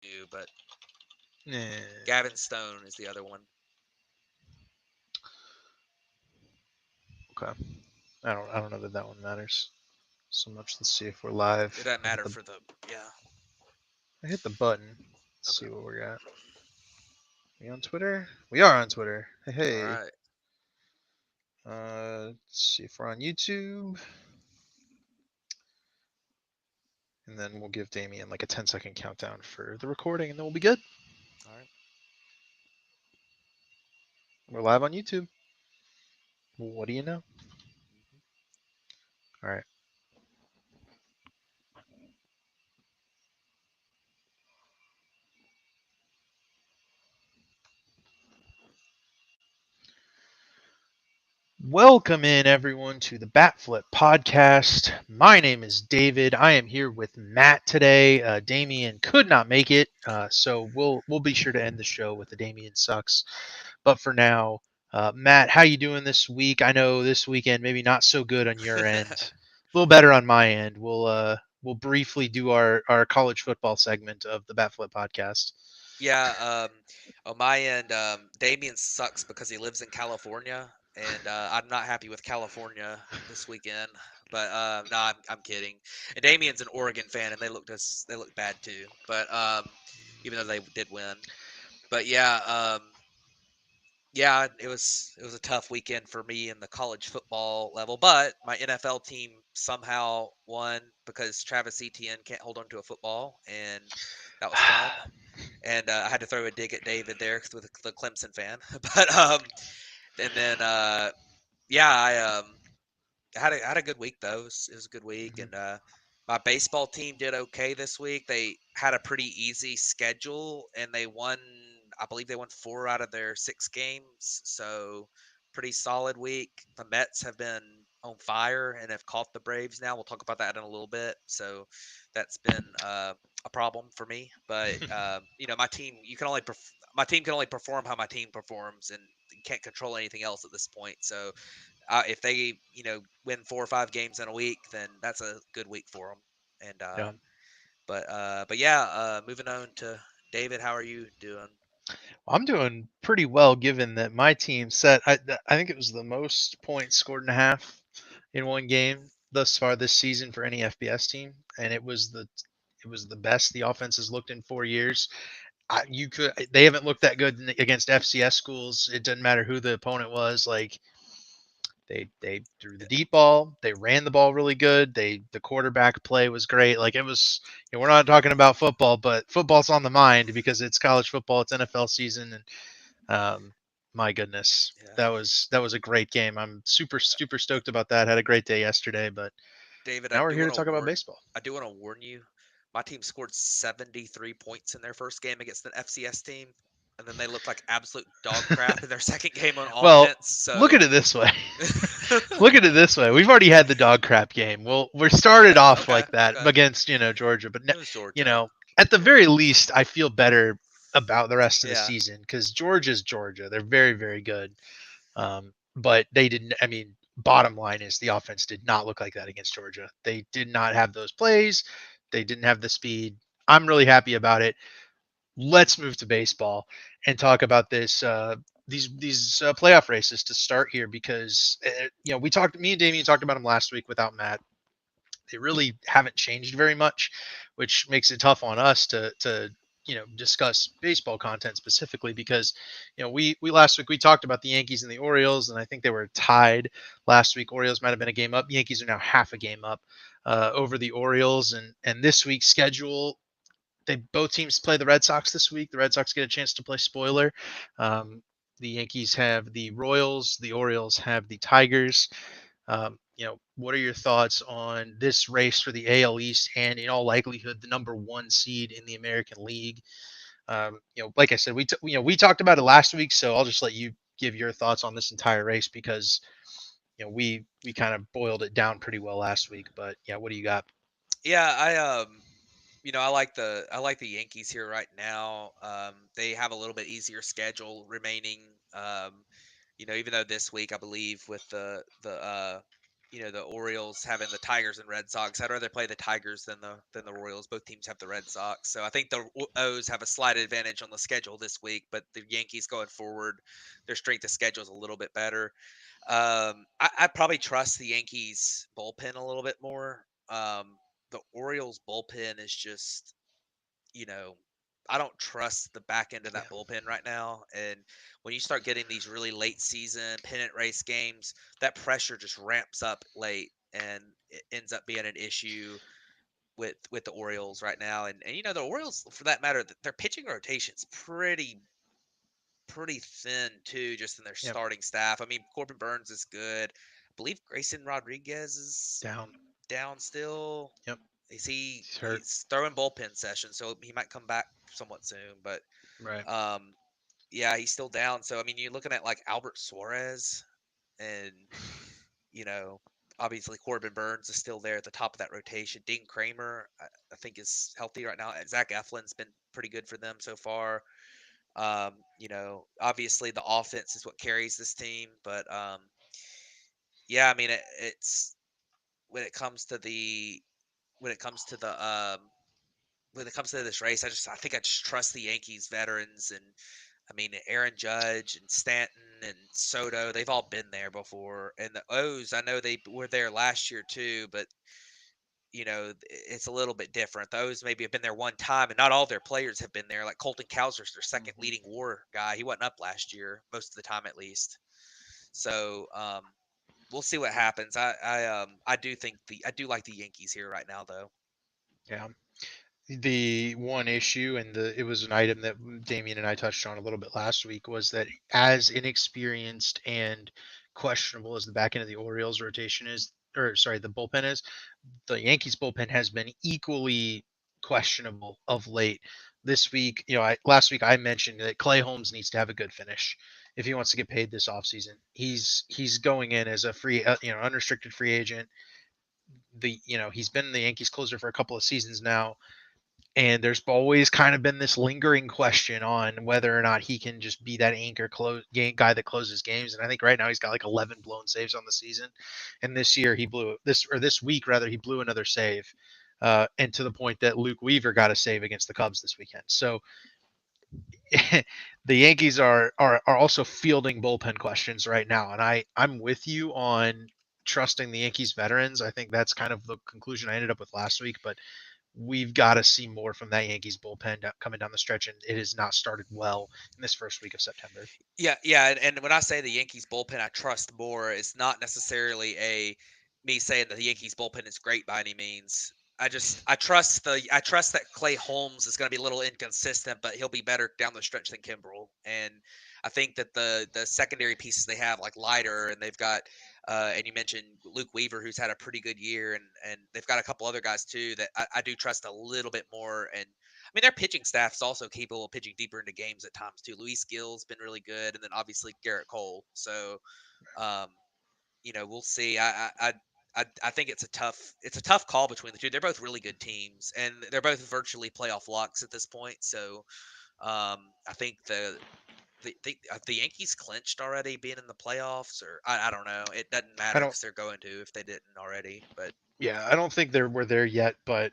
do, but Eh, Gavin Stone is the other one. okay. I don't know that that one matters so much. Let's see if we're live. It doesn't matter for the yeah. I hit the button. Let's Okay. see what we got. We on Twitter? We are on Twitter. Hey, All hey. right. Let's see if we're on YouTube, and then we'll give Damien like a 10-second countdown for the recording, and then we'll be good. All right. We're live on YouTube. What do you know? Mhm. All right. Welcome in, everyone, to the Bat Flip podcast. My name is David. I am here with Matt today. Damien could not make it, so we'll be sure to end the show with the Damien sucks. But for now, Matt, how you doing this week? I know this weekend maybe not so good on your end, a little better on my end. We'll briefly do our college football segment of the Bat Flip podcast. Yeah. On my end, Damien sucks because he lives in California, and I'm not happy with California this weekend. But no, I'm kidding. And Damien's an Oregon fan, and they looked bad too. But even though they did win, but yeah, yeah, it was a tough weekend for me in the college football level, but my NFL team somehow won because Travis Etienne can't hold on to a football, and that was fun. And I had to throw a dig at David there with the Clemson fan, but and then yeah, I had a good week though. It was a good week, and my baseball team did okay this week. They had a pretty easy schedule, and they won. I believe they won 4 out of their 6 games, so pretty solid week. The Mets have been on fire and have caught the Braves now. We'll talk about that in a little bit. So that's been a problem for me. But my team, my team can only perform how my team performs, and you can't control anything else at this point. So if they win 4 or 5 games in a week, then that's a good week for them. And Yeah. but yeah, moving on to David. How are you doing? I'm doing pretty well given that my team set. I think it was the most points scored in a half in one game thus far this season for any FBS team, and it was the best the offense has looked in 4 years. You could they haven't looked that good against FCS schools. It doesn't matter who the opponent was. Like they threw the deep ball, they ran the ball really good. The quarterback play was great. Like it was. We're not talking about football, but football's on the mind because it's college football, it's NFL season, and my goodness, Yeah, that was a great game. I'm super stoked about that. Had a great day yesterday, but David. now we're here to talk about baseball. I do want to warn you. My team scored 73 points in their first game against an FCS team, and then they looked like absolute dog crap in their second game on Well, offense. look So at it this way. Look at it this way. We've already had the dog crap game. Well, we're started okay, off okay, like that okay. against Georgia, but It was you Georgia. know at the very least, I feel better about the rest of the Yeah, season because Georgia's Georgia. They're very good. But they didn't. I mean, bottom line is the offense did not look like that against Georgia. They did not have those plays. They didn't have the speed. I'm really happy about it. Let's move to baseball and talk about these playoff races to start here because we talked. Me and Damien talked about them last week without Matt. They really haven't changed very much, which makes it tough on us to discuss baseball content specifically because we last week we talked about the Yankees and the Orioles, and I think they were tied last week. Orioles might have been a game up. Yankees are now half a game up over the Orioles, and this week's schedule, they both teams play the Red Sox this week. The Red Sox get a chance to play spoiler. Um, the Yankees have the Royals. The Orioles have the Tigers. What are your thoughts on this race for the AL East and, in all likelihood, the number one seed in the American League? Like I said, we talked about it last week, so I'll just let you give your thoughts on this entire race because we kind of boiled it down pretty well last week. But yeah, what do you got? yeah. I like the Yankees here right now. They have a little bit easier schedule remaining. Even though this week I believe with the the Orioles having the Tigers and Red Sox. I'd rather play the Tigers than the Royals. Both teams have the Red Sox, so I think the O's have a slight advantage on the schedule this week. But the Yankees going forward, their strength of schedule is a little bit better. I probably trust the Yankees bullpen a little bit more. The Orioles bullpen is just, you know, I don't trust the back end of Yeah. that bullpen right now. And when you start getting these really late season pennant race games, that pressure just ramps up late and it ends up being an issue with the Orioles right now. And the Orioles, for that matter, their pitching rotation's pretty thin too, just in their Yep. starting staff. I mean, Corbin Burns is good. I believe Grayson Rodriguez is Down. down still. Yep. Is he? He's hurt. He's throwing bullpen sessions, so he might come back somewhat soon. But Right. um, yeah, he's still down. So I mean, you're looking at like Albert Suarez, and you know, obviously Corbin Burns is still there at the top of that rotation. Dean Kramer, I think, is healthy right now. Zach Eflin's been pretty good for them so far. Obviously the offense is what carries this team, but yeah, I mean, it's when it comes to the when it comes to the when it comes to this race, I think I just trust the Yankees veterans. And I mean, Aaron Judge and Stanton and Soto, they've all been there before. And the O's, I know they were there last year too, but it's a little bit different. The O's maybe have been there one time, and not all their players have been there. Like Colton Cowser's their second Hmm. leading WAR guy. He wasn't up last year most of the time, at least. So we'll see what happens. I do like the Yankees here right now, though. Yeah. The one issue, and it was an item that Damien and I touched on a little bit last week, was that as inexperienced and questionable as the back end of the Orioles rotation is, or sorry, the bullpen is, the Yankees bullpen has been equally questionable of late. This week, last week I mentioned that Clay Holmes needs to have a good finish if he wants to get paid this offseason. He's going in as a free, unrestricted free agent. He's been the Yankees closer for a couple of seasons now, and there's always kind of been this lingering question on whether or not he can just be that anchor guy that closes games. And I think right now he's got like 11 blown saves on the season. And this year this week rather, he blew another save. And to the point that Luke Weaver got a save against the Cubs this weekend. So the Yankees are also fielding bullpen questions right now. And I'm with you on trusting the Yankees veterans. I think that's kind of the conclusion I ended up with last week. But we've got to see more from that Yankees bullpen coming down the stretch, and it has not started well in this first week of September. Yeah, yeah, and when I say the Yankees bullpen, I trust more. It's not necessarily a me saying that the Yankees bullpen is great by any means. I trust that Clay Holmes is going to be a little inconsistent, but he'll be better down the stretch than Kimbrel. And I think that the secondary pieces they have, like Leiter, and they've got and you mentioned Luke Weaver, who's had a pretty good year, and they've got a couple other guys too that I do trust a little bit more. And I mean, their pitching staff is also capable of pitching deeper into games at times too. Luis Gill's been really good, and then obviously Garrett Cole. So, um, we'll see. I think it's a tough call between the two. They're both really good teams, and they're both virtually playoff locks at this point. So, I think the Yankees clinched already being in the playoffs, or I don't know. It doesn't I matter don't, because they're going to if they didn't already. But yeah, I don't think we're there yet, but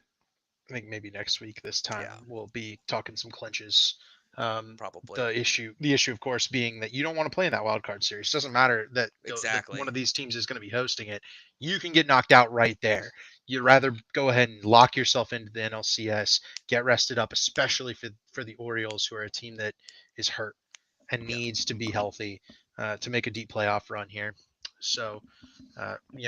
I think maybe next week this time yeah, we'll be talking some clinches. Um, probably the issue, of course, being that you don't want to play in that wild card series. It doesn't matter that one exactly. of these teams is going to be hosting it. You can get knocked out right there. You'd rather go ahead and lock yourself into the NLCS, get rested up, especially for the Orioles, who are a team that is hurt and Yeah. needs to be healthy to make a deep playoff run here. So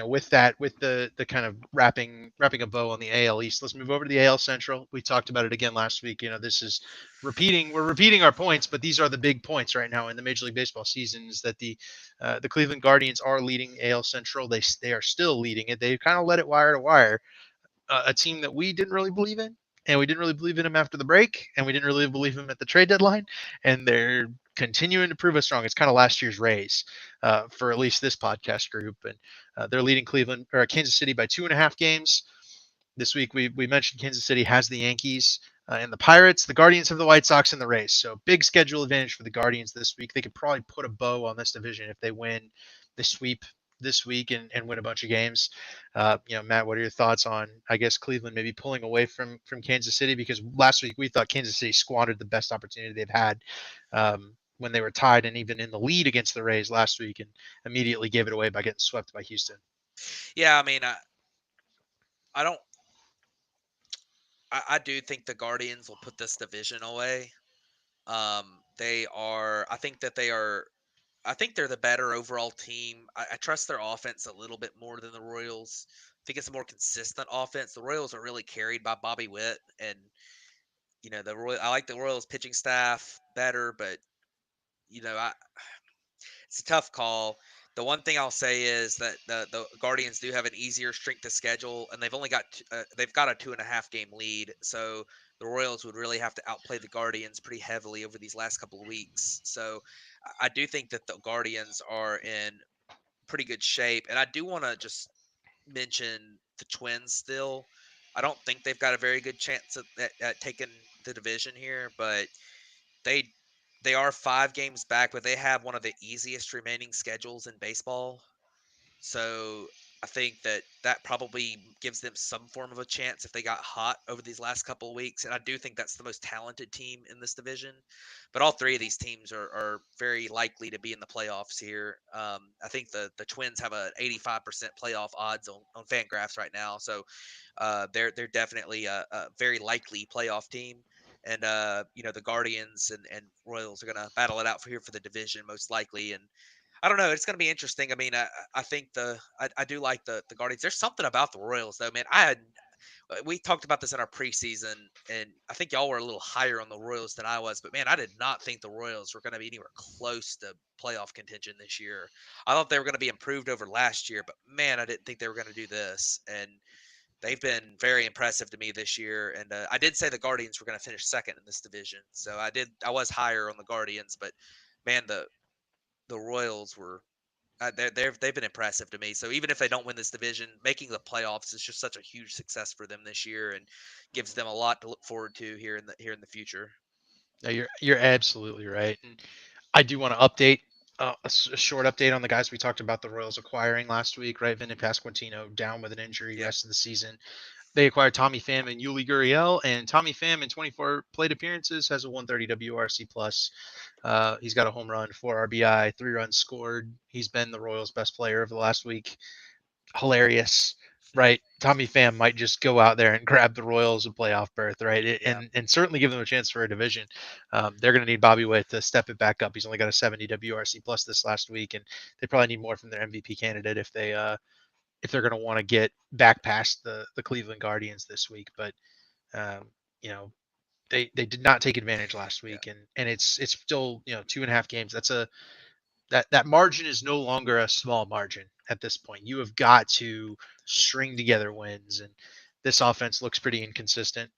with that, with the kind of wrapping a bow on the AL East, let's move over to the AL Central. We talked about it again last week. This is repeating. We're repeating our points, but these are the big points right now in the Major League Baseball season. Is that the Cleveland Guardians are leading AL Central. They are still leading it. They kind of let it wire to wire, a team that we didn't really believe in, and we didn't really believe in him after the break, and we didn't really believe him at the trade deadline, and they're continuing to prove us wrong. It's kind of last year's Rays for at least this podcast group, and they're leading Cleveland or Kansas City by 2.5 games. This week we mentioned Kansas City has the Yankees and the Pirates. The Guardians have the White Sox in the race. So big schedule advantage for the Guardians this week. They could probably put a bow on this division if they win the sweep this week and win a bunch of games. Matt, what are your thoughts on, I guess, Cleveland maybe pulling away from Kansas City? Because last week we thought Kansas City squandered the best opportunity they've had when they were tied and even in the lead against the Rays last week, and immediately gave it away by getting swept by Houston. Yeah, I mean, I don't. I do think the Guardians will put this division away. They are. I think that they are. I think they're the better overall team. I trust their offense a little bit more than the Royals. I think it's a more consistent offense. The Royals are really carried by Bobby Witt, and I like the Royals pitching staff better, but I it's a tough call. The one thing I'll say is that the Guardians do have an easier strength of schedule, and they've got a 2.5 game lead. So the Royals would really have to outplay the Guardians pretty heavily over these last couple of weeks. So I do think that the Guardians are in pretty good shape, and I do want to just mention the Twins still. I don't think they've got a very good chance at taking the division here, but they they are 5 games back, but they have one of the easiest remaining schedules in baseball. So I think that probably gives them some form of a chance if they got hot over these last couple of weeks. And I do think that's the most talented team in this division. But all three of these teams are very likely to be in the playoffs here. I think the Twins have a 85% playoff odds on Fangraphs right now. So they're definitely a very likely playoff team. And the Guardians and Royals are going to battle it out for here for the division most likely. And I don't know. It's going to be interesting. I mean, I think I do like the Guardians. There's something about the Royals though, man. We talked about this in our preseason, and I think y'all were a little higher on the Royals than I was. But man, I did not think the Royals were going to be anywhere close to playoff contention this year. I thought they were going to be improved over last year, but man, I didn't think they were going to do this. And they've been very impressive to me this year. And I did say the Guardians were going to finish second in this division, so I was higher on the Guardians, but man, the Royals were they've been impressive to me. So even if they don't win this division, making the playoffs is just such a huge success for them this year, and gives them a lot to look forward to here in the future. No, you're absolutely right. And I do want to update a short update on the guys we talked about the Royals acquiring last week, right? Vinny Pasquantino down with an injury Yep. rest of the season. They acquired Tommy Pham and Yuli Gurriel, and Tommy Pham in 24 plate appearances has a 130 WRC plus. He's got a home run, 4 RBI, 3 runs scored. He's been the Royals' best player of the last week. Hilarious, right? Tommy Pham might just go out there and grab the Royals a playoff berth, right? Yeah. And certainly give them a chance for a division. They're going to need Bobby Witt to step it back up. He's only got a 70 WRC plus this last week, and they probably need more from their MVP candidate if they're going to want to get back past the Cleveland Guardians this week. But um, you know, they did not take advantage last Yeah. week, and it's still 2.5 games. That margin is no longer a small margin at this point. You have got to string together wins, and this offense looks pretty inconsistent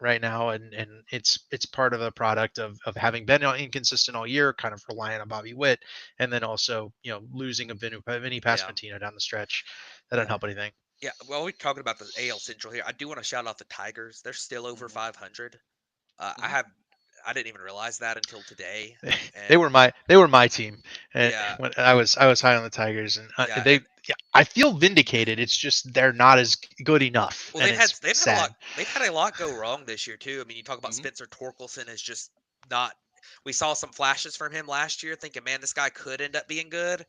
right now, and it's part of a product of having been inconsistent all year, kind of relying on Bobby Witt, and then also losing a Vinny Yeah. Pasquantino down the stretch. That doesn't Yeah. help anything. Yeah. Well, we're talking about the AL Central here. I do want to shout out the Tigers. They're still over Mhm. 500. Uh, I Mhm. have I didn't even realize that until today. They And were my team, and yeah, when I was high on the Tigers, and yeah, they yeah, I feel vindicated. It's just they're not as good enough, well, and it's they've had a lot sad. go wrong this year too. I mean, you talk about Hmm. Spencer Torkelson is just not. We saw some flashes from him last year, thinking, man, this guy could end up being good,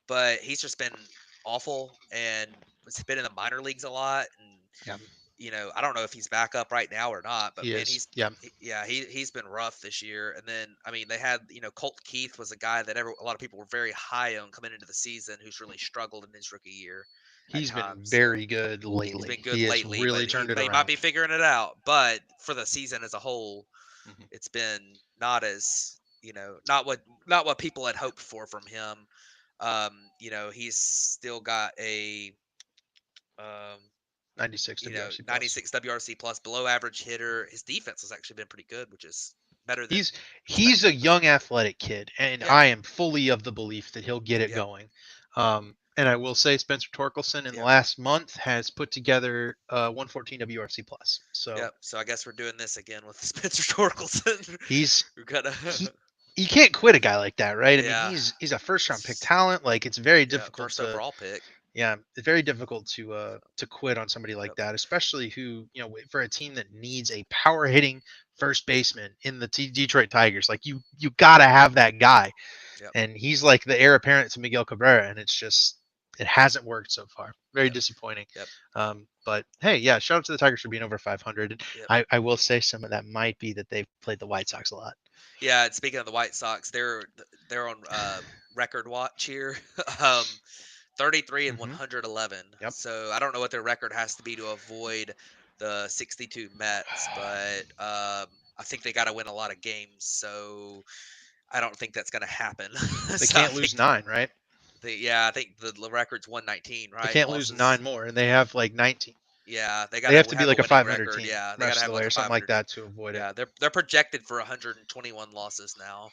but he's just been awful and has been in the minor leagues a lot. And Yeah, I don't know if he's back up right now or not, but he man, is. Yeah, yeah, he's been rough this year. And then I mean, they had Colt Keith was a guy that a lot of people were very high on coming into the season, who's really struggled in his rookie year at he's been times. So very good he's been lately. good He has lately, but really turned it he might be around. figuring it out. But for the season as a whole, Hmm. it's been not as not what people had hoped for from him. He's still got a um, 96 WRC plus. 96 WRC plus, below average hitter. His defense has actually been pretty good, which is better than He's he's a expected. young athletic kid, and Yeah, I am fully of the belief that he'll get it yep, going. And I will say Spencer Torkelson in the yep, last month has put together 114 WRC plus. So yep. So I guess we're doing this again with Spencer Torkelson. he's We're gonna. you can't quit a guy like that, right? I mean, Yeah. he's a first round pick talent. Like it's very Yeah. difficult First to overall pick. yeah, it's very difficult So, to quit on somebody like yep. that, especially who for a team that needs a power hitting first baseman in the Detroit Tigers. Like you gotta have that guy, Yep. and he's like the heir apparent to Miguel Cabrera, and it's just it hasn't worked so far. Very Yep. disappointing. Yep. But hey, yeah, shout out to the Tigers for being over 500. Yep. I will say some of that might be that they've played the White Sox a lot. Yeah. And speaking of the White Sox, they're on record watch here. um, 33 and Hmm. 111. Yep. So I don't know what their record has to be to avoid the 62 Mets, but I think they got to win a lot of games. So I don't think that's going to happen. They So I can't lose think, nine, right? yeah, I think the record's 119, They right? can't lose Losses. nine more, and they have like 19. Yeah, they got They have to to be have a like a winning 500 record. team Yeah, they got to rest of have the way like or a something like 500 team. that to avoid it. Yeah, they're projected for 121 losses now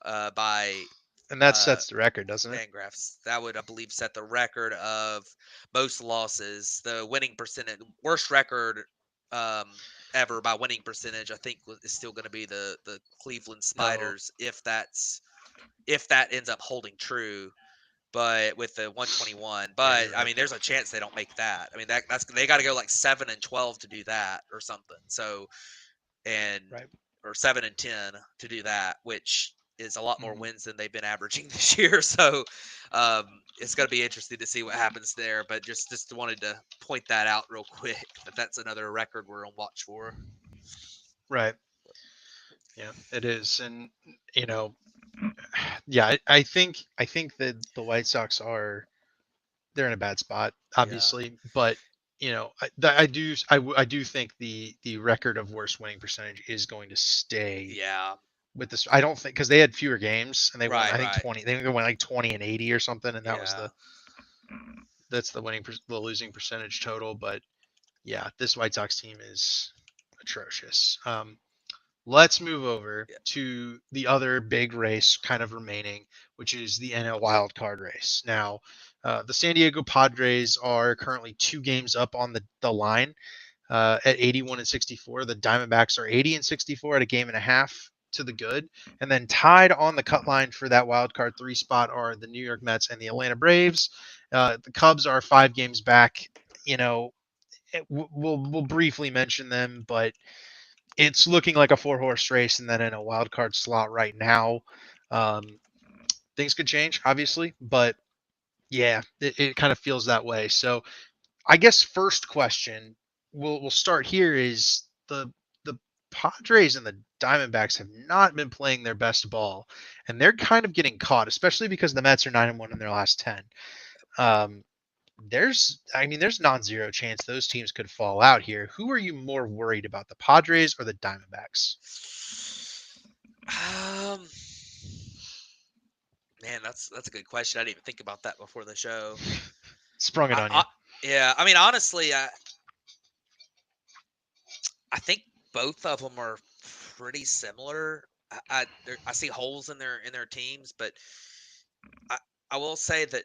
by And that uh, sets the record, doesn't it? Fangraphs. That would, I believe, set the record of most losses. The winning percentage, worst record um, ever by winning percentage, I think is still going to be the Cleveland No. Spiders if that ends up holding true. But with the 121, Yeah, but you're I right. mean, there's a chance they don't make that. I mean, that's they got to go like 7 and 12 to do that or something. So and Right. or 7 and 10 to do that, which is a lot more Hmm. wins than they've been averaging this year. So it's going to be interesting to see what happens there. But just wanted to point that out real quick that that's another record we're on watch for. Right. Yeah, it is. And you know, yeah, I think that the White Sox are they're in a bad spot, Yeah, obviously, but I do think the record of worst winning percentage is going to stay yeah, with this. I don't think because they had fewer games and they won right, I think right, 20. They went like 20 and 80 or something, and that was yeah, that's the losing percentage total. But yeah, this White Sox team is atrocious. Let's move over yeah, to the other big race kind of remaining, which is the NL wild card race. Now, the San Diego Padres are currently 2 games up on the line at 81 and 64. The Diamondbacks are 80 and 64 at a game and a half to the good. And then tied on the cut line for that wild card 3 spot are the New York Mets and the Atlanta Braves. The Cubs are 5 games back. You know, we'll briefly mention them, but it's looking like a 4 horse race, and then in a wild card slot right now. Um, Things could change, obviously, but yeah, it kind of feels that way. So I guess first question we'll start here is the Padres and the Diamondbacks have not been playing their best ball, and they're kind of getting caught, especially because the Mets are 9-1 in their last 10. Um, there's non-zero chance those teams could fall out here. Who are you more worried about, the Padres or the Diamondbacks? um, man, that's a good question. I didn't even think about that before the show. Sprung it on you. I yeah, I mean, honestly, I think both of them are pretty similar. I see holes in their teams, but I I will say that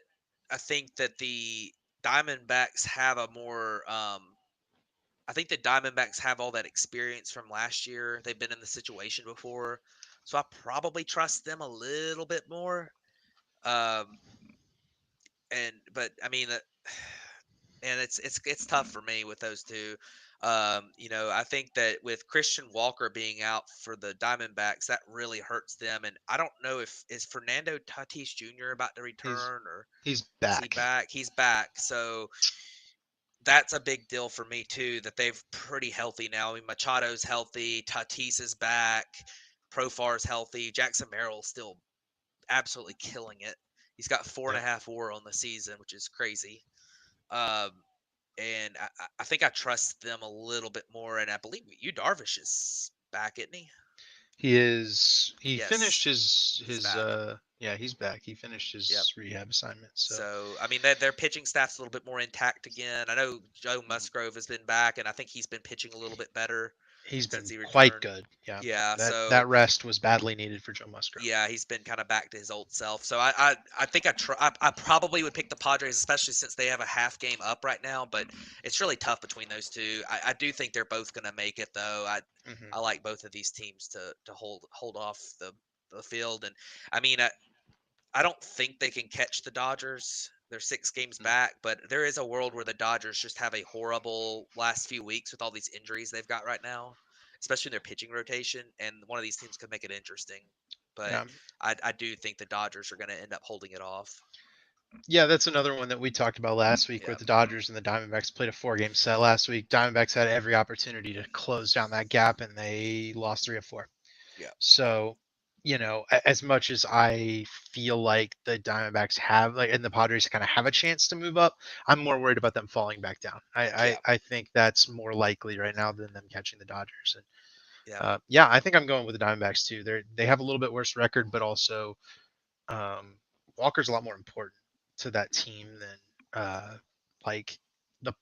I think that the Diamondbacks have a more I think the Diamondbacks have all that experience from last year. They've been in the situation before, so I probably trust them a little bit more. Um, and but I mean, and it's tough for me with those two. I think that with Christian Walker being out for the Diamondbacks, that really hurts them. And I don't know if is Fernando Tatis Jr. about to He's return or he's is he back. back? He's back. So that's a big deal for me too. That they've pretty healthy now. I mean, Machado's healthy. Tatis is back. Profar's healthy. Jackson Merrill's still absolutely killing it. He's got four and Yep. a half WAR on the season, which is crazy. Um, and I think I trust them a little bit more. And I believe you Darvish is back, isn't he? He is. He finished Yes, he's his. back. Yeah, he's back. He finished Yep. his rehab assignment. So So I mean, their pitching staff's a little bit more intact again. I know Joe mhm. Musgrove has been back, and I think he's been pitching a little bit better He's since been he quite returned. good. Yeah, Yeah, that so rest was badly needed for Joe Musgrove. yeah, he's been kind of back to his old self. So I think I probably would pick the Padres, especially since they have a half game up right now. But it's really tough between those two. I do think they're both going to make it though. I Hmm. I like both of these teams to hold off the the field. And I mean, I don't think they can catch the Dodgers. They're 6 games Mm. back, but there is a world where the Dodgers just have a horrible last few weeks with all these injuries they've got right now, especially in their pitching rotation. And one of these teams could make it interesting. But Yeah. I do think the Dodgers are going to end up holding it off. Yeah, that's another one that we talked about last week, where Yeah. the Dodgers and the Diamondbacks played a 4 game set last week. Diamondbacks had every opportunity to close down that gap, and they lost 3 of 4. Yeah. So, as much as I feel like the Diamondbacks have, like, and the Padres kind of have a chance to move up, I'm more worried about them falling back down. I, I, Yeah. I think that's more likely right now than them catching the Dodgers. And Yeah. yeah, I think I'm going with the Diamondbacks too. They have a little bit worse record, but also um, Walker's a lot more important to that team than like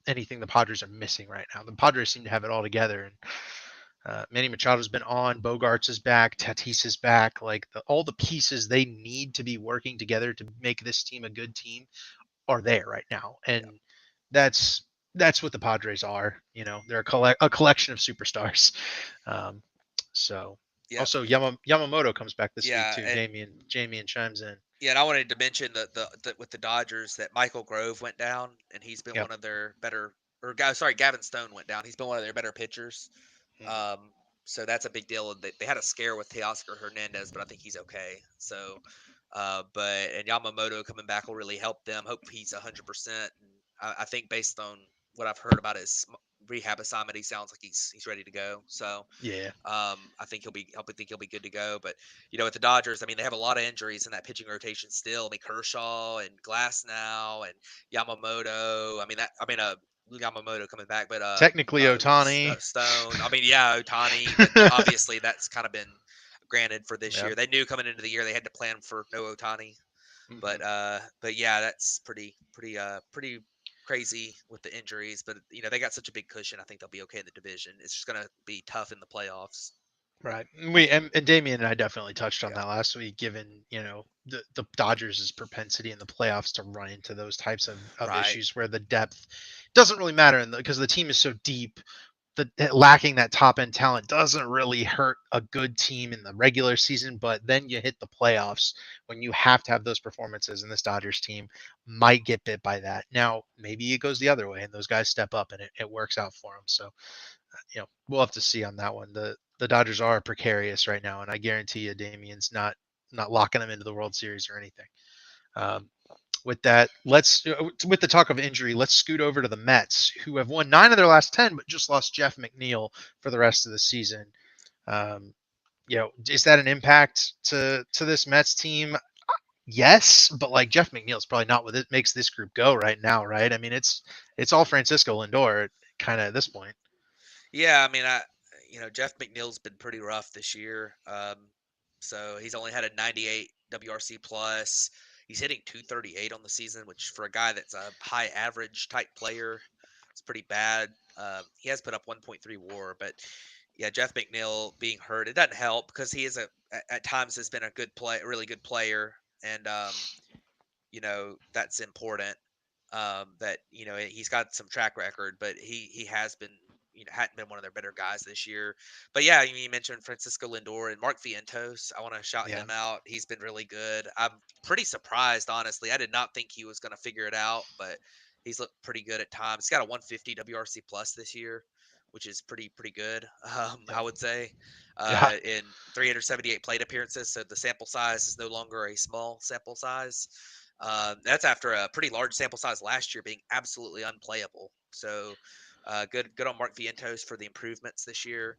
anything the Padres are missing right now. The Padres seem to have it all together, and Manny Machado's been on, Bogarts is back, Tatis is back. Like all the pieces they need to be working together to make this team a good team are there right now, Yeah. and that's that's what the Padres are. They're a collection of superstars. Um, so Yeah. also Yamamoto comes back this week Yeah. too. Jamie and chimes in. Yeah, and I wanted to mention the with the Dodgers that Michael Grove went down, and he's been Yep. one of their better. Or sorry, Gavin Stone went down. He's been one of their better pitchers. Mhm. Um, so that's a big deal. They had a scare with Teoscar Hernandez, but I think he's okay. So, but and Yamamoto coming back will really help them. Hope he's 100%. And I think based on what I've heard about his rehab assignment, he sounds like he's ready to go. So, Yeah. I think I think he'll be good to go. But with the Dodgers, I mean, they have a lot of injuries in that pitching rotation still. I mean, Kershaw and Glass now and Yamamoto. Yamamoto coming back, but Technically Ohtani. Stone. I mean, yeah, Otani, but obviously that's kind of been granted for this Yeah. year. They knew coming into the year they had to plan for no Otani, Hmm. but yeah, that's pretty crazy with the injuries. But they got such a big cushion. I think they'll be okay in the division. It's just gonna be tough in the playoffs. Right. And Damien and I definitely touched on Yeah. that last week, given, the Dodgers' propensity in the playoffs to run into those types of Right. issues where the depth doesn't really matter because the team is so deep. Lacking that top end talent doesn't really hurt a good team in the regular season, but then you hit the playoffs when you have to have those performances, and this Dodgers team might get bit by that. Now, maybe it goes the other way and those guys step up and it works out for them. So, we'll have to see on that one. The Dodgers are precarious right now, and I guarantee you, Damien's not locking them into the World Series or anything. Um, with that, let's with the talk of injury, let's scoot over to the Mets, who have won 9 of their last 10, but just lost Jeff McNeil for the rest of the season. Um, is that an impact to this Mets team? Yes, but like Jeff McNeil's probably not what it makes this group go right now, right? I mean, it's all Francisco Lindor kind of at this point. Yeah, I mean, Jeff McNeil's been pretty rough this year. So he's only had a 98 WRC plus. He's hitting 238 on the season, which for a guy that's a high average type player, it's pretty bad. He has put up 1.3 WAR, but yeah, Jeff McNeil being hurt, it doesn't help because he is at times has been a really good player, and that's important. That he's got some track record, but he has been hadn't been one of their better guys this year. But yeah, you mentioned Francisco Lindor and Mark Vientos. I want to shout Yeah. him out. He's been really good. I'm pretty surprised, honestly. I did not think he was going to figure it out, but he's looked pretty good at times. He's got a 150 WRC plus this year, which is pretty good. I Yep. would say, Yeah. in 378 plate appearances, so the sample size is no longer a small sample size. That's after a pretty large sample size last year being absolutely unplayable. So good on Mark Vientos for the improvements this year.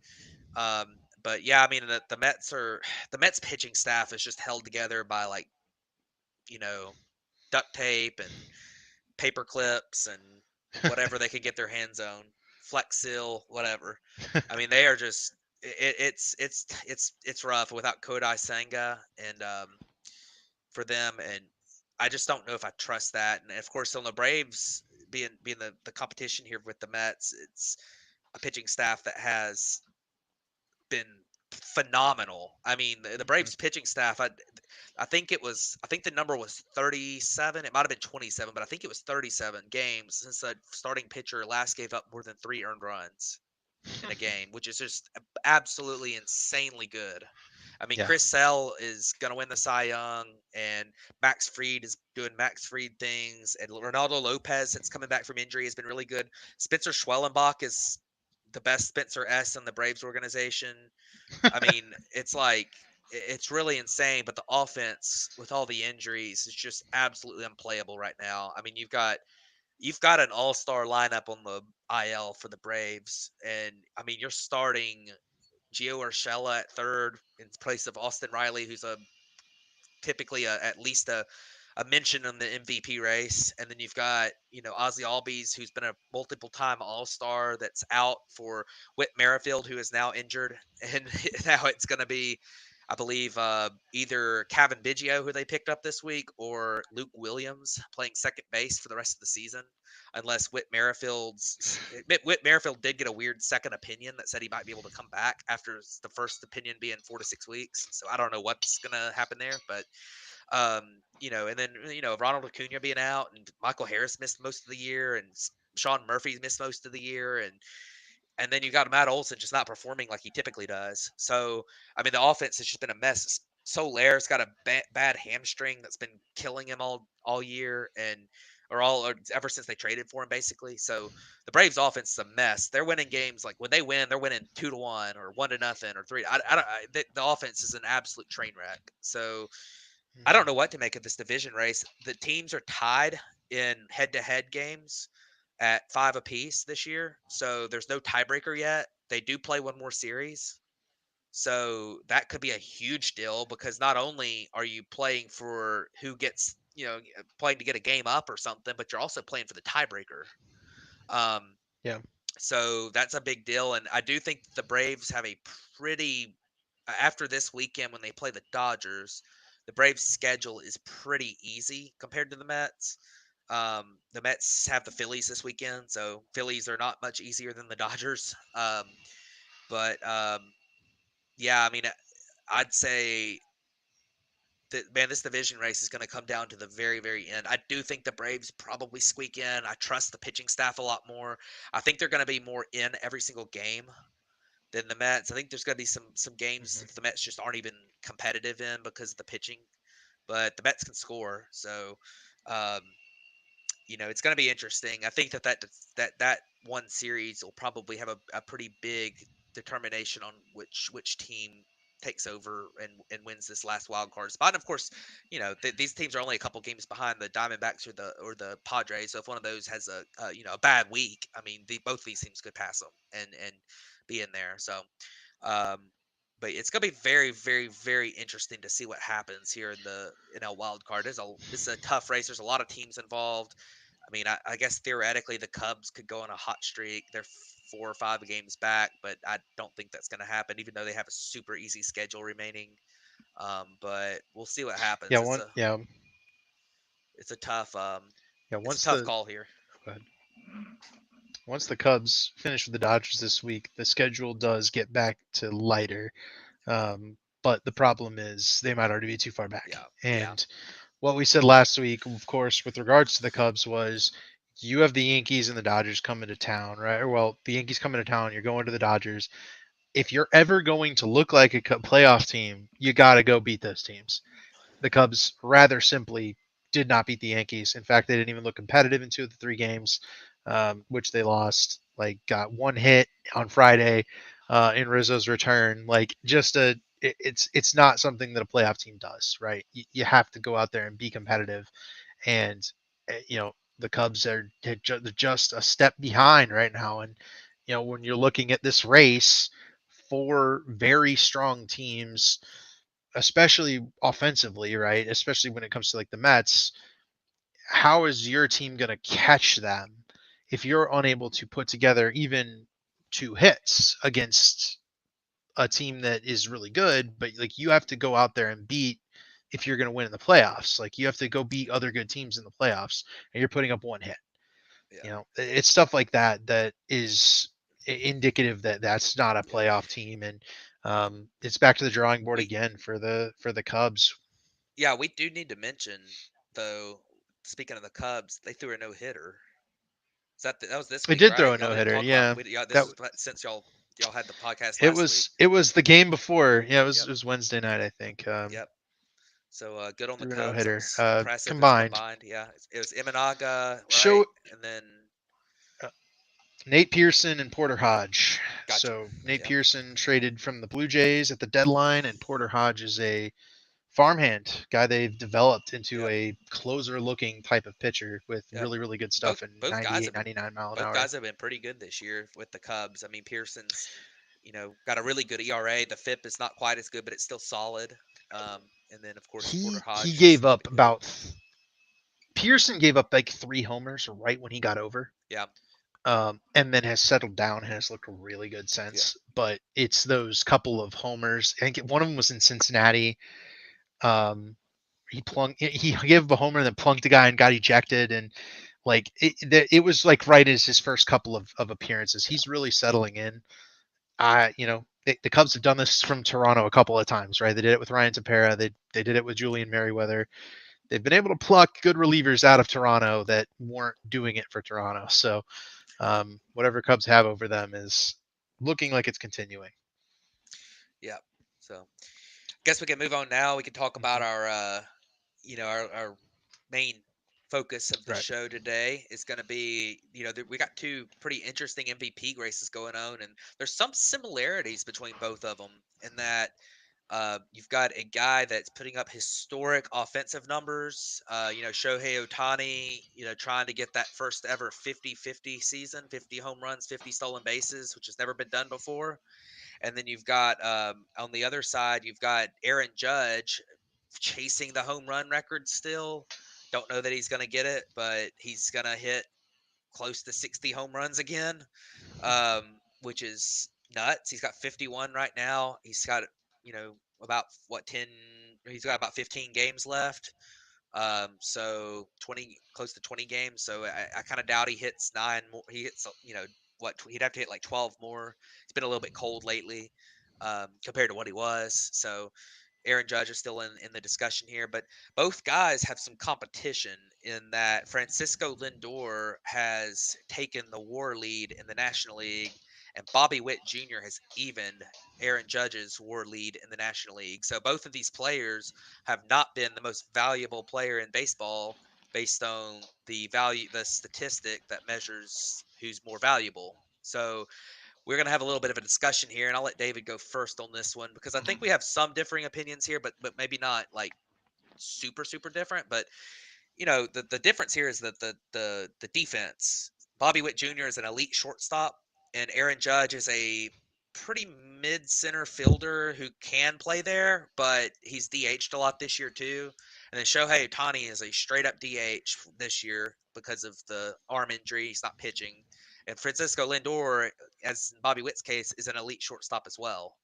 But yeah, I mean the Mets pitching staff is just held together by like you know duct tape and paper clips and whatever they can get their hands on, Flex Seal, whatever. I mean they are just it's rough without Kodai Senga and for them, and I just don't know if I trust that. And of course, on the Braves being the competition here with the Mets, it's a pitching staff that has been phenomenal. I mean, the Mhm. Braves pitching staff. I think the number was 37. It might have been 27, but I think it was 37 games since the starting pitcher last gave up more than 3 earned runs in a game, which is just absolutely insanely good. I mean, Yeah. Chris Sale is going to win the Cy Young, and Max Fried is doing Max Fried things, and Ronaldo Lopez, since coming back from injury, has been really good. Spencer Schwellenbach is the best Spencer S in the Braves organization. I mean, it's like it's really insane, but the offense with all the injuries is just absolutely unplayable right now. I mean, you've got an all-star lineup on the IL for the Braves, and I mean, you're starting Gio Urshela at third in place of Austin Riley, who's a typically at least a mention in the MVP race, and then you've got Ozzy Albies, who's been a multiple time All Star, that's out for Whit Merrifield, who is now injured, and now it's going to be, I believe, either Kevin Biggio, who they picked up this week, or Luke Williams playing second base for the rest of the season, unless Whit Merrifield did get a weird second opinion that said he might be able to come back after the first opinion being 4 to 6 weeks. So I don't know what's gonna happen there, but and then Ronald Acuna being out, and Michael Harris missed most of the year, and Sean Murphy missed most of the year, and then you got Matt Olson just not performing like he typically does. So I mean, the offense has just been a mess. Solaire's got a bad hamstring that's been killing him all year, and or ever since they traded for him, basically. So the Braves' offense is a mess. They're winning games like when they win, they're winning 2-1 or 1-0 or three. I don't. The offense is an absolute train wreck. So I don't Mhm. know what to make of this division race. The teams are tied in head-to-head games at 5 apiece this year, so there's no tiebreaker yet. They do play one more series, so that could be a huge deal because not only are you playing for who gets, playing to get a game up or something, but you're also playing for the tiebreaker. Um, Yeah. so that's a big deal, and I do think the Braves have a pretty after this weekend when they play the Dodgers, the Braves' schedule is pretty easy compared to the Mets. The Mets have the Phillies this weekend, so Phillies are not much easier than the Dodgers. But yeah, I mean, I'd say that, man, this division race is going to come down to the very, very end. I do think the Braves probably squeak in. I trust the pitching staff a lot more. I think they're going to be more in every single game than the Mets. I think there's going to be some games Mhm. that the Mets just aren't even competitive in because of the pitching, but the Mets can score. So, um, it's going to be interesting. I think that one series will probably have a pretty big determination on which team takes over and wins this last wild card spot. And of course, these teams are only a couple games behind the Diamondbacks or the Padres. So if one of those has a bad week, I mean, both these teams could pass them and be in there. So um, but it's gonna be very, very, very interesting to see what happens here in the wild card. This is a tough race. There's a lot of teams involved. I mean, I guess theoretically the Cubs could go on a hot streak. They're 4 or 5 games back, but I don't think that's going to happen. Even though they have a super easy schedule remaining, but we'll see what Yeah. happens. It's One. a Yeah. it's a tough Yeah. it's a Once tough the call here. Go ahead. Once the Cubs finish with the Dodgers this week, the schedule does get back to lighter. But the problem is they might already be too far back. Yeah, yeah, And what we said last week, of course, with regards to the Cubs was you have the Yankees and the Dodgers coming to town, right? Well, the Yankees coming to town, you're going to the Dodgers. If you're ever going to look like a playoff team, you got to go beat those teams. The Cubs rather simply did not beat the Yankees. In fact, they didn't even look competitive in 2 of the 3 games, which they lost. Like, got one hit on Friday in Rizzo's return. Like, it's not something that a playoff team does, right? You have to go out there and be competitive, and the Cubs are just a step behind right now. And when you're looking at this race, 4 very strong teams, especially offensively, right? Especially when it comes to like the Mets, how is your team going to catch them if you're unable to put together even 2 hits against a team that is really good? But like you have to go out there and beat if you're going to win in the playoffs. Like you have to go beat other good teams in the playoffs, and you're putting up 1 hit. yeah. It's stuff like that that is indicative that that's not a Yeah. playoff team, and it's back to the drawing board We again for the Cubs. yeah we do need to mention though. Speaking of the Cubs, they threw a no hitter. That was this It week, did throw right? a Y'all no didn't hitter. talk about Yeah, we, yeah, this that was since y'all y'all had the podcast It last week. was the game before. Yeah, Yep. it was Wednesday night, I think. Yep. So good on the Threw a no Cubs. That hitter. was impressive as Combined. combined. Yeah, it was Imanaga, right? Show And then uh, Nate Pearson and Porter Hodge. gotcha. So Nate Yep. Pearson traded from the Blue Jays at the deadline, and Porter Hodge is a farmhand guy they've developed into Yep. a closer looking type of pitcher with Yep. really good Both stuff in both guys 98, have been 99 mile an both hour. guys have been pretty good this year with the Cubs. I mean, Pearson's got a really good ERA. The FIP is not quite as good, but it's still solid. And then of course Porter He Hodge has gave been up good. about Pearson gave up like 3 homers right when he got over. Yeah. And then has settled down and has looked really good Yeah. since. But it's those couple of homers. I think one of them was in Cincinnati. Um, he gave up a homer and then plunked a guy and got ejected, and like it was like right as his first couple of appearances. Yeah. He's really settling in. The Cubs have done this from Toronto a couple of times, right? They did it with Ryan Tepera. They did it with Julian Merriweather. They've been able to pluck good relievers out of Toronto that weren't doing it for Toronto. So whatever Cubs have over them is looking like it's continuing. Yeah. So guess we can move on now. We can talk about Hmm. our our main focus of the Right. show today is going to be, we got two pretty interesting MVP races going on, and there's some similarities between both of them in that you've got a guy that's putting up historic offensive numbers, Shohei Ohtani, trying to get that first ever 50-50 season, 50 home runs, 50 stolen bases, which has never been done before. And then you've got on the other side, you've got Aaron Judge chasing the home run record still. Don't know that he's going to get it, but he's going to hit close to 60 home runs again, which is nuts. He's got 51 right now. He's got, about what, 10, he's got about 15 games left. So 20, close to 20 games. So I kind of doubt he hits nine more. He hits, he'd have to hit like 12 more. It's been a little bit cold lately, compared to what he was. So Aaron Judge is still in the discussion here, but both guys have some competition in that Francisco Lindor has taken the WAR lead in the National League, and Bobby Witt Jr. has evened Aaron Judge's WAR lead in the National League. So both of these players have not been the most valuable player in baseball based on the statistic that measures who's more valuable. So we're going to have a little bit of a discussion here, and I'll let David go first on this one because I think we have some differing opinions here, but maybe not like super different. But the difference here is that the defense. Bobby Witt Jr. is an elite shortstop, and Aaron Judge is a pretty mid center fielder who can play there, but he's DH'd a lot this year too. And then Shohei Ohtani is a straight up DH this year because of the arm injury. He's not pitching. And Francisco Lindor, as in Bobby Witt's case, is an elite shortstop as well.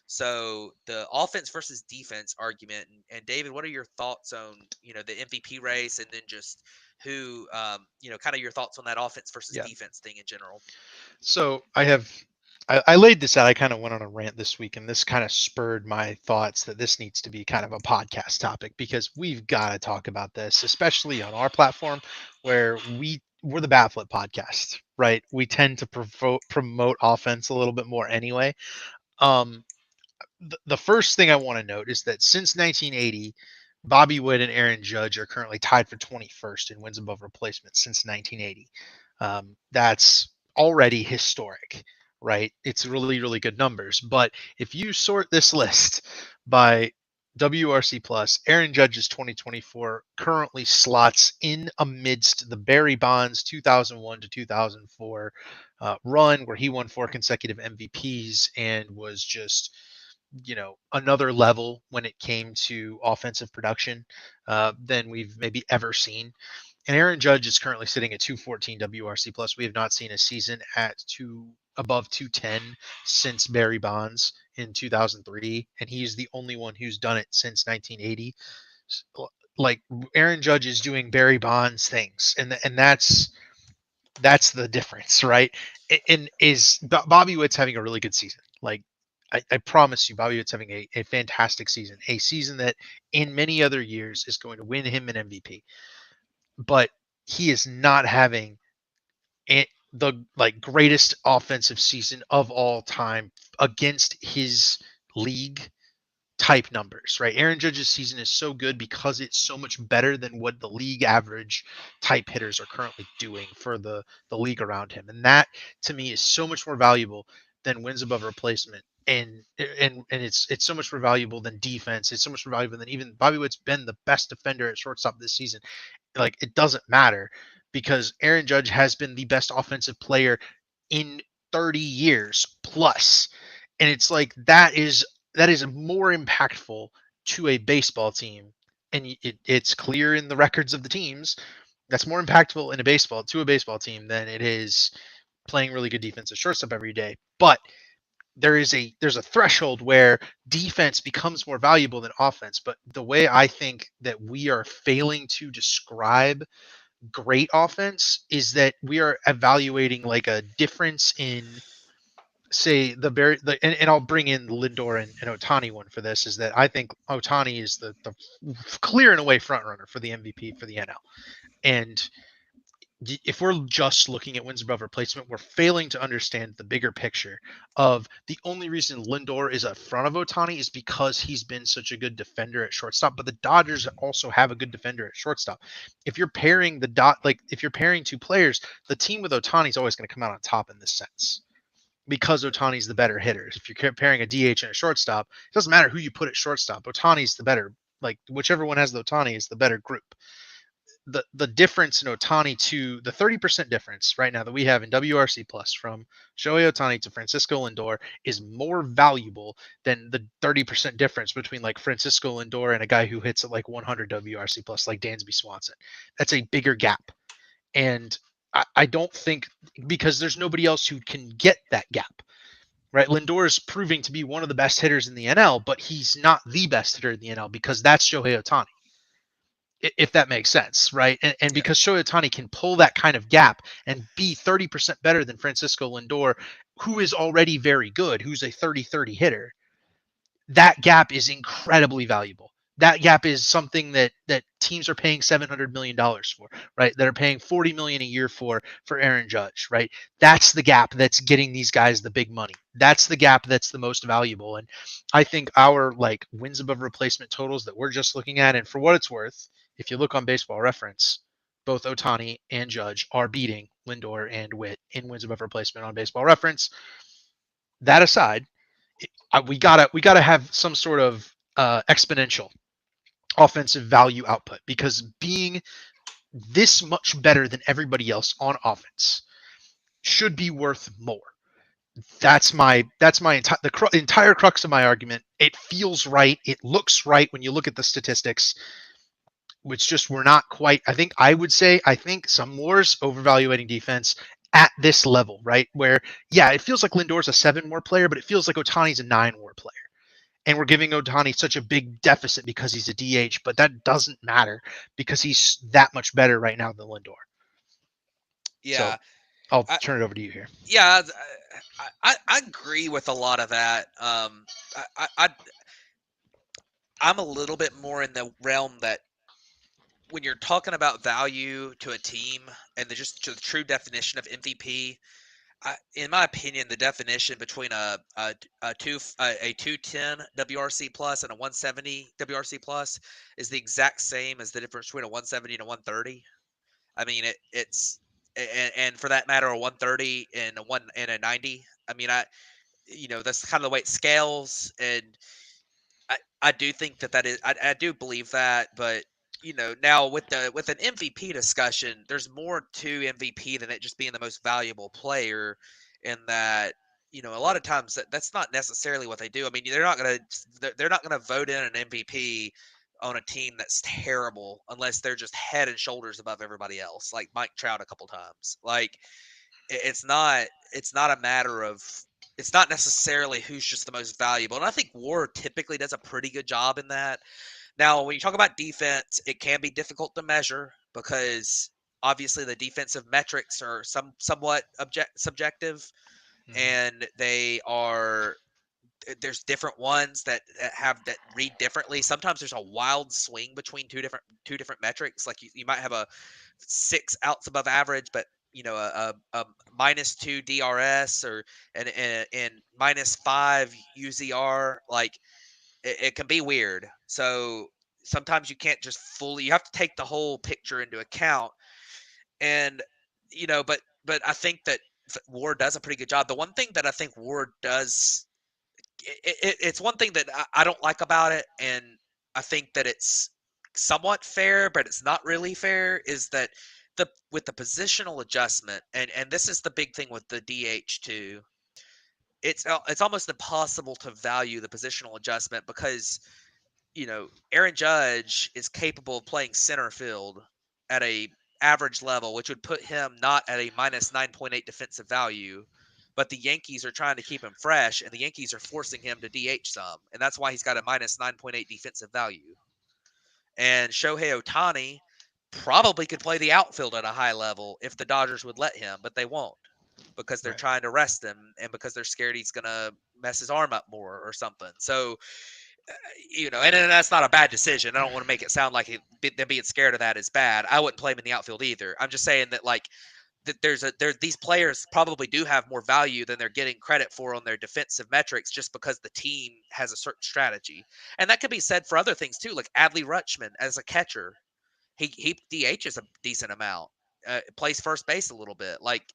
So the offense versus defense argument, and David, what are your thoughts on the MVP race, and then just who kind of your thoughts on that offense versus Yeah. defense thing in general? So I laid this out. I kind of went on a rant this week, and this kind of spurred my thoughts that this needs to be kind of a podcast topic because we've got to talk about this, especially on our platform where we're the Bat Flip podcast, right? We tend to promote offense a little bit more anyway. Um, the first thing I want to note is that since 1980, Bobby Witt and Aaron Judge are currently tied for 21st in wins above replacement since 1980. That's already historic, right? It's really good numbers. But if you sort this list by WRC plus, Aaron Judge's 2024 currently slots in amidst the Barry Bonds 2001 to 2004 run, where he won 4 consecutive MVPs and was just another level when it came to offensive production than we've maybe ever seen. And Aaron Judge is currently sitting at 214 WRC plus. We have not seen a season at above 210 since Barry Bonds in 2003, and he's the only one who's done it since 1980. Like Aaron Judge is doing Barry Bonds things, and that's the difference, right? And is Bobby Witt's having a really good season. Like I promise you, Bobby Witt's having a fantastic season, a season that in many other years is going to win him an MVP. But he is not having the like greatest offensive season of all time against his league type numbers, right? Aaron Judge's season is so good because it's so much better than what the league average type hitters are currently doing for the league around him. And that to me is so much more valuable than wins above replacement. And it's so much more valuable than defense. It's so much more valuable than even Bobby Witt's been the best defender at shortstop this season. Like it doesn't matter because Aaron Judge has been the best offensive player in 30 years plus. And it's like that is more impactful to a baseball team, and it's clear in the records of the teams that's more impactful in a baseball to a baseball team than it is playing really good defense at shortstop every day. But there's a threshold where defense becomes more valuable than offense. But the way I think that we are failing to describe great offense is that we are evaluating like a difference in say and I'll bring in Lindor and Ohtani one for this is that I think Ohtani is the clear and away front runner for the MVP for the NL. And if we're just looking at wins above replacement, we're failing to understand the bigger picture of the only reason Lindor is up front of Ohtani is because he's been such a good defender at shortstop. But the Dodgers also have a good defender at shortstop. If you're pairing if you're pairing two players, the team with Ohtani is always going to come out on top in this sense because Otani's the better hitter. If you're comparing a DH and a shortstop, it doesn't matter who you put at shortstop. Otani's the better, like whichever one has the Otani is the better group. The difference in Ohtani to the 30% difference right now that we have in WRC plus from Shohei Ohtani to Francisco Lindor is more valuable than the 30% difference between like Francisco Lindor and a guy who hits at like 100 WRC plus like Dansby Swanson. That's a bigger gap. And I don't think because there's nobody else who can get that gap right? Lindor is proving to be one of the best hitters in the NL, but he's not the best hitter in the NL because that's Shohei Ohtani, if that makes sense, right? And Yeah. because Shohei Ohtani can pull that kind of gap and be 30% better than Francisco Lindor, who is already very good, who's a 30-30 hitter, that gap is incredibly valuable. That gap is something that teams are paying $700 million for, right? That are paying $40 million a year for Aaron Judge, right? That's the gap that's getting these guys the big money. That's the gap that's the most valuable. And I think our like wins above replacement totals that we're just looking at, and for what it's worth, if you look on Baseball Reference, both Ohtani and Judge are beating Lindor and Witt in wins above replacement on Baseball Reference. That aside, we gotta have some sort of exponential offensive value output because being this much better than everybody else on offense should be worth more. That's my entire crux of my argument. It feels right. It looks right when you look at the statistics, which just we're not quite. I think some wars overvaluating defense at this level, right? Where yeah, it feels like Lindor's a 7 WAR player, but it feels like Otani's a 9 WAR player and we're giving Ohtani such a big deficit because he's a DH, but that doesn't matter because he's that much better right now than Lindor. So Yeah. I'll I, turn it over to you here. yeah. I agree with a lot of that. I'm a little bit more in the realm that when you're talking about value to a team and just to the true definition of MVP, in my opinion, the definition between a 210 WRC plus and a 170 WRC plus is the exact same as the difference between a 170 and a 130. I mean, and for that matter, a 130 and a 90. I mean, that's kind of the way it scales, and I do think that is I do believe that, but now with an MVP discussion, there's more to MVP than it just being the most valuable player. In that, a lot of times that's not necessarily what they do. I mean, they're not gonna vote in an MVP on a team that's terrible unless they're just head and shoulders above everybody else, like Mike Trout a couple times. Like it's not a matter of it's not necessarily who's just the most valuable. And I think War typically does a pretty good job in that. Now, when you talk about defense, it can be difficult to measure because obviously the defensive metrics are somewhat subjective, Mm-hmm. and there's different ones that read differently. Sometimes there's a wild swing between two different metrics. Like you might have a 6 outs above average, but a -2 DRS or and -5 UZR. Like it can be weird. So sometimes you can't just fully. You have to take the whole picture into account. And but I think that Ward does a pretty good job. The one thing that I think Ward does, it's one thing that I don't like about it, and I think that it's somewhat fair, but it's not really fair. Is that the with the positional adjustment, and this is the big thing with the DH too. It's almost impossible to value the positional adjustment because Aaron Judge is capable of playing center field at a average level, which would put him not at a -9.8 defensive value. But the Yankees are trying to keep him fresh, and the Yankees are forcing him to DH some, and that's why he's got a -9.8 defensive value. And Shohei Ohtani probably could play the outfield at a high level if the Dodgers would let him, but they won't because they're Right. trying to rest him and because they're scared he's going to mess his arm up more or something. So and that's not a bad decision. I don't want to make it sound like them being scared of that is bad. I wouldn't play him in the outfield either. I'm just saying that like that these players probably do have more value than they're getting credit for on their defensive metrics just because the team has a certain strategy. And that could be said for other things too, like Adley Rutschman as a catcher. He DHs a decent amount. Plays first base a little bit. Like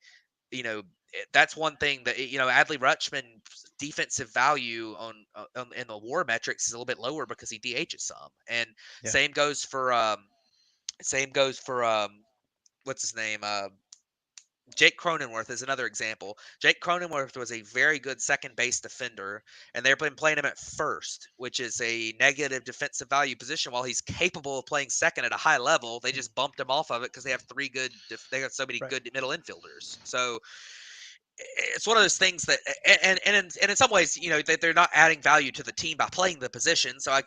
that's one thing that Adley Rutschman's defensive value on in the WAR metrics is a little bit lower because he DHs some, and Yeah. same goes for what's his name, Jake Cronenworth is another example. Jake Cronenworth was a very good second base defender, and they've been playing him at first, which is a negative defensive value position. While he's capable of playing second at a high level, they just bumped him off of it because they have they got so many Right. good middle infielders. So it's one of those things that and in some ways they're not adding value to the team by playing the position, so I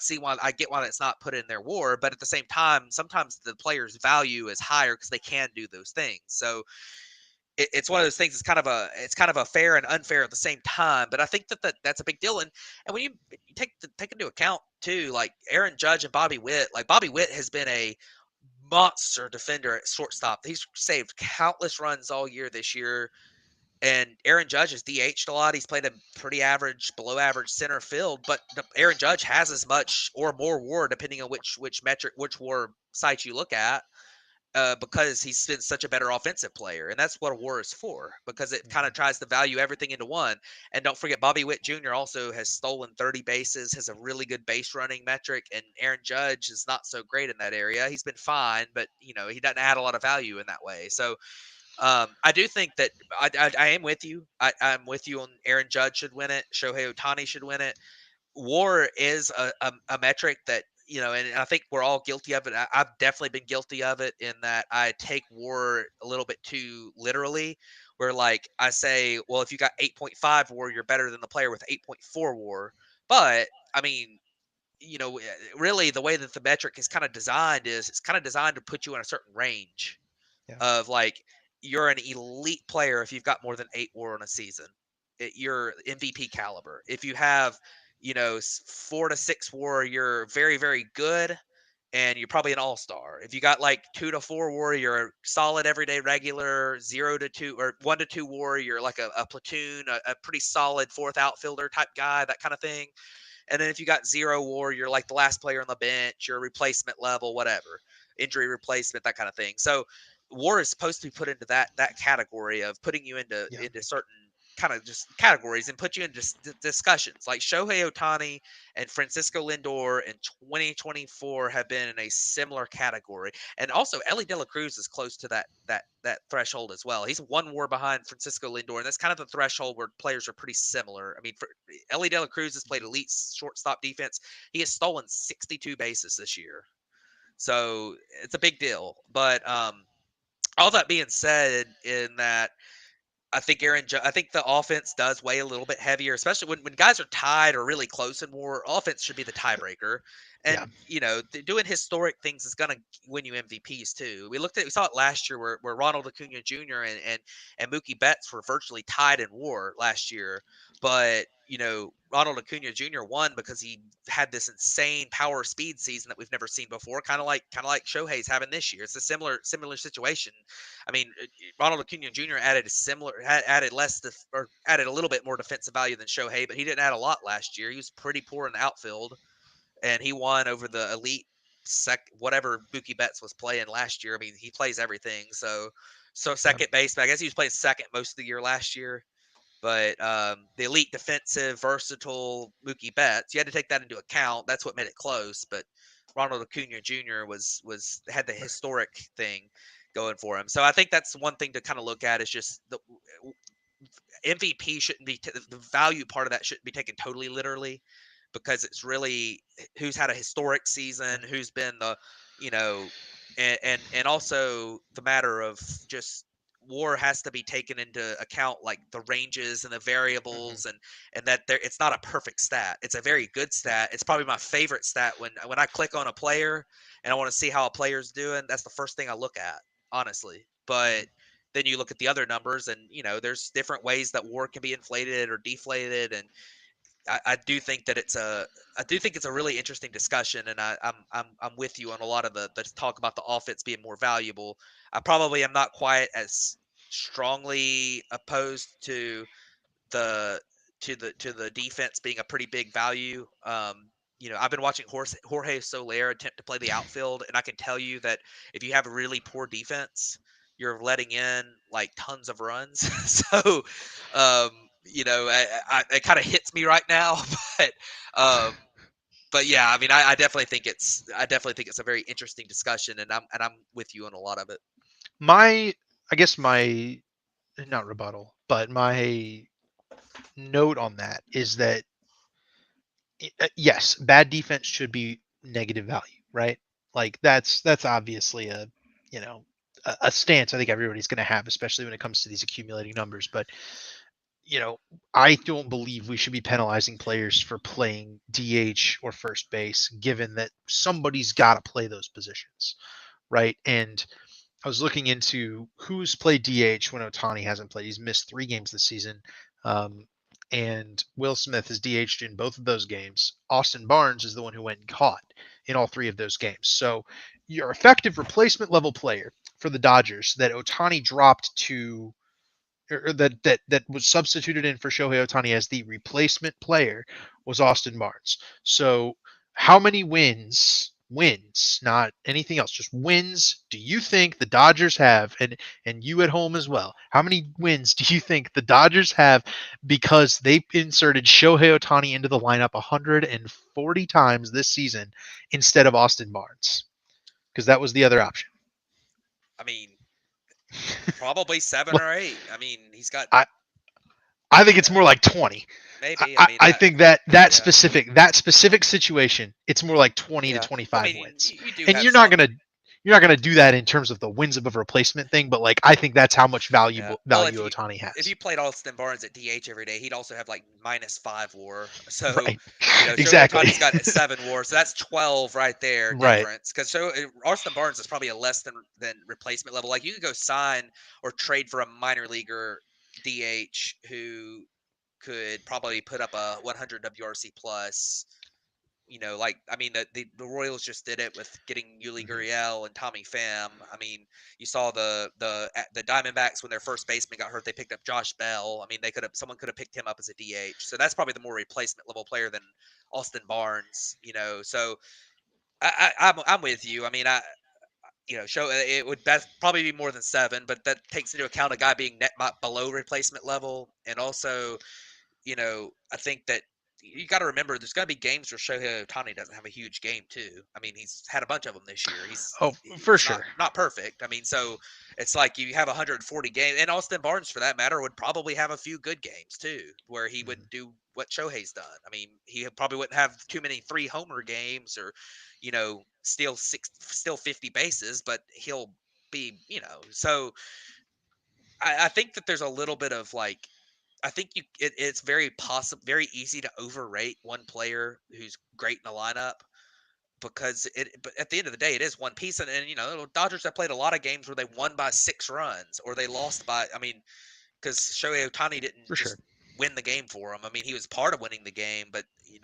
get why it's not put in their WAR, but at the same time sometimes the player's value is higher because they can do those things. So it's one of those things. It's kind of a fair and unfair at the same time, but I think that's a big deal. And when you take into account too, like Aaron Judge and Bobby Witt, like Bobby Witt has been a monster defender at shortstop. He's saved countless runs all year this year. And Aaron Judge has DH'd a lot. He's played a pretty average, below average center field, but Aaron Judge has as much or more WAR depending on which metric, which WAR site you look at, because he's been such a better offensive player, and that's what a WAR is for. Because it kind Mhm. of tries to value everything into one. And don't forget, Bobby Witt Jr. also has stolen 30 bases, has a really good base running metric, and Aaron Judge is not so great in that area. He's been fine, but he doesn't add a lot of value in that way. So I do think that I am with you. I'm with you on Aaron Judge should win it. Shohei Ohtani should win it. WAR is a metric that and I think we're all guilty of it. I've definitely been guilty of it in that I take WAR a little bit too literally. Where like I say, well, if you got 8.5 WAR, you're better than the player with 8.4 WAR. But I mean, really the way that the metric is kind of designed is it's kind of designed to put you in a certain range Yeah. of like you're an elite player if you've got more than 8 WAR in a season. You're MVP caliber. If you have 4 to 6 WAR, you're very very good, and you're probably an all-star. If you got like 2 to 4 WAR, you're a solid everyday regular. 0 to 2 or 1 to 2 WAR, you're like a platoon, a pretty solid fourth outfielder type guy, that kind of thing. And then if you got 0 WAR, you're like the last player on the bench, you're a replacement level, whatever, injury replacement, that kind of thing. So WAR is supposed to be put into that category of putting you Yeah. into certain kind of just categories and put you into discussions. Like Shohei Ohtani and Francisco Lindor in 2024 have been in a similar category, and also Ellie De La Cruz is close to that threshold as well. He's 1 WAR behind Francisco Lindor, and that's kind of the threshold where players are pretty similar. I mean, Ellie De La Cruz has played elite shortstop defense. He has stolen 62 bases this year, so it's a big deal. But all that being said, in that I think the offense does weigh a little bit heavier, especially when guys are tied or really close and more. Offense should be the tiebreaker. Yeah. and doing historic things is going to win you MVPs too. We saw it last year where Ronald Acuna Jr. and Mookie Betts were virtually tied in WAR last year, but Ronald Acuna Jr. won because he had this insane power speed season that we've never seen before, kind of like Shohei's having this year. It's a similar situation. I mean, Ronald Acuna Jr. added added a little bit more defensive value than Shohei, but he didn't add a lot last year. He was pretty poor in the outfield, and he won over the elite whatever Mookie Betts was playing last year. I mean, he plays everything. So Yep. second base, but I guess he was playing second most of the year last year. But the elite defensive, versatile Mookie Betts, you had to take that into account. That's what made it close. But Ronald Acuna Jr. was had the historic thing going for him. So I think that's one thing to kind of look at is just the MVP shouldn't be the value part of that shouldn't be taken totally literally, because it's really who's had a historic season, who's been the you know and also the matter of just WAR has to be taken into account, like the ranges and the Hmm. variables, and that there it's not a perfect stat. It's a very good stat. It's probably my favorite stat when I click on a player and I want to see how a player's doing. That's the first thing I look at, honestly. But then you look at the other numbers, and there's different ways that WAR can be inflated or deflated, and I do think that it's a really interesting discussion, and I'm with you on a lot of the talk about the offense being more valuable. I probably am not quite as strongly opposed the to the defense being a pretty big value. I've been watching Jorge Soler attempt to play the outfield, and I can tell you that if you have a really poor defense, you're letting in like tons of runs. So, um, it kind of hits me right now, but um, but yeah, I mean, I definitely think it's a very interesting discussion, and I'm with you on a lot of it. My, I guess my, not rebuttal, but my note on that is that yes, bad defense should be negative value, right? Like that's obviously a you know a stance I think everybody's going to have, especially when it comes to these accumulating numbers. But you know, I don't believe we should be penalizing players for playing DH or first base, given that somebody's got to play those positions, right? And I was looking into who's played DH when Otani hasn't played. He's missed 3 games this season. Um, and Will Smith is DH'd in both of those games. Austin Barnes is the one who went and caught in all 3 of those games. So your effective replacement level player for the Dodgers that Otani dropped to, or that was substituted in for Shohei Otani as the replacement player, was Austin Barnes. So how many wins, not anything else, just wins do you think the Dodgers have, and you at home as well? How many wins do you think the Dodgers have because they inserted Shohei Otani into the lineup 140 times this season instead of Austin Barnes? Because that was the other option. I mean, probably seven or eight. I mean, he's got I, I think it's yeah, more like 20. maybe. I mean, I think that yeah, that specific situation, it's more like 20 to yeah. I 25 mean, wins. you do And have some. you're not gonna do that in terms of the wins above replacement thing, but like I think that's how much Yeah. Well, value Otani if has. you played Austin Barnes at DH every day, he'd also have like -5 WAR. So, Right. Shohei Exactly. Ohtani's got a 7 WAR, so that's 12 right there Right. difference. Because Austin Barnes is probably a less than replacement level. Like you could go sign or trade for a minor leaguer DH who could probably put up a 100 WRC plus. Like I mean, the Royals just did it with getting Yuli Mhm. Gurriel and Tommy Pham. I mean, you saw the Diamondbacks when their first baseman got hurt, they picked up Josh Bell. I mean, someone could have picked him up as a DH. So that's probably the more replacement level player than Austin Barnes. So I'm with you. I mean, show it would best probably be more than 7, but that takes into account a guy being below replacement level, and also I think that you got to remember there's got to be games where Shohei Ohtani doesn't have a huge game too. I mean, he's had a bunch of them this year. Oh, for He's not sure. not perfect. I mean, so it's like you have 140 games, and Austin Barnes, for that matter, would probably have a few good games too, where he would Mhm. do what Shohei's done. I mean, he probably wouldn't have too many 3 homer games or still 50 bases, but he'll be So I think that there's a little bit of like I think it's very easy to overrate one player who's great in a lineup. because but at the end of the day, it is one piece. And the Dodgers have played a lot of games where they won by 6 runs or they lost by. I mean, because Shohei Ohtani didn't for sure. just win the game for him. I mean, he was part of winning the game, but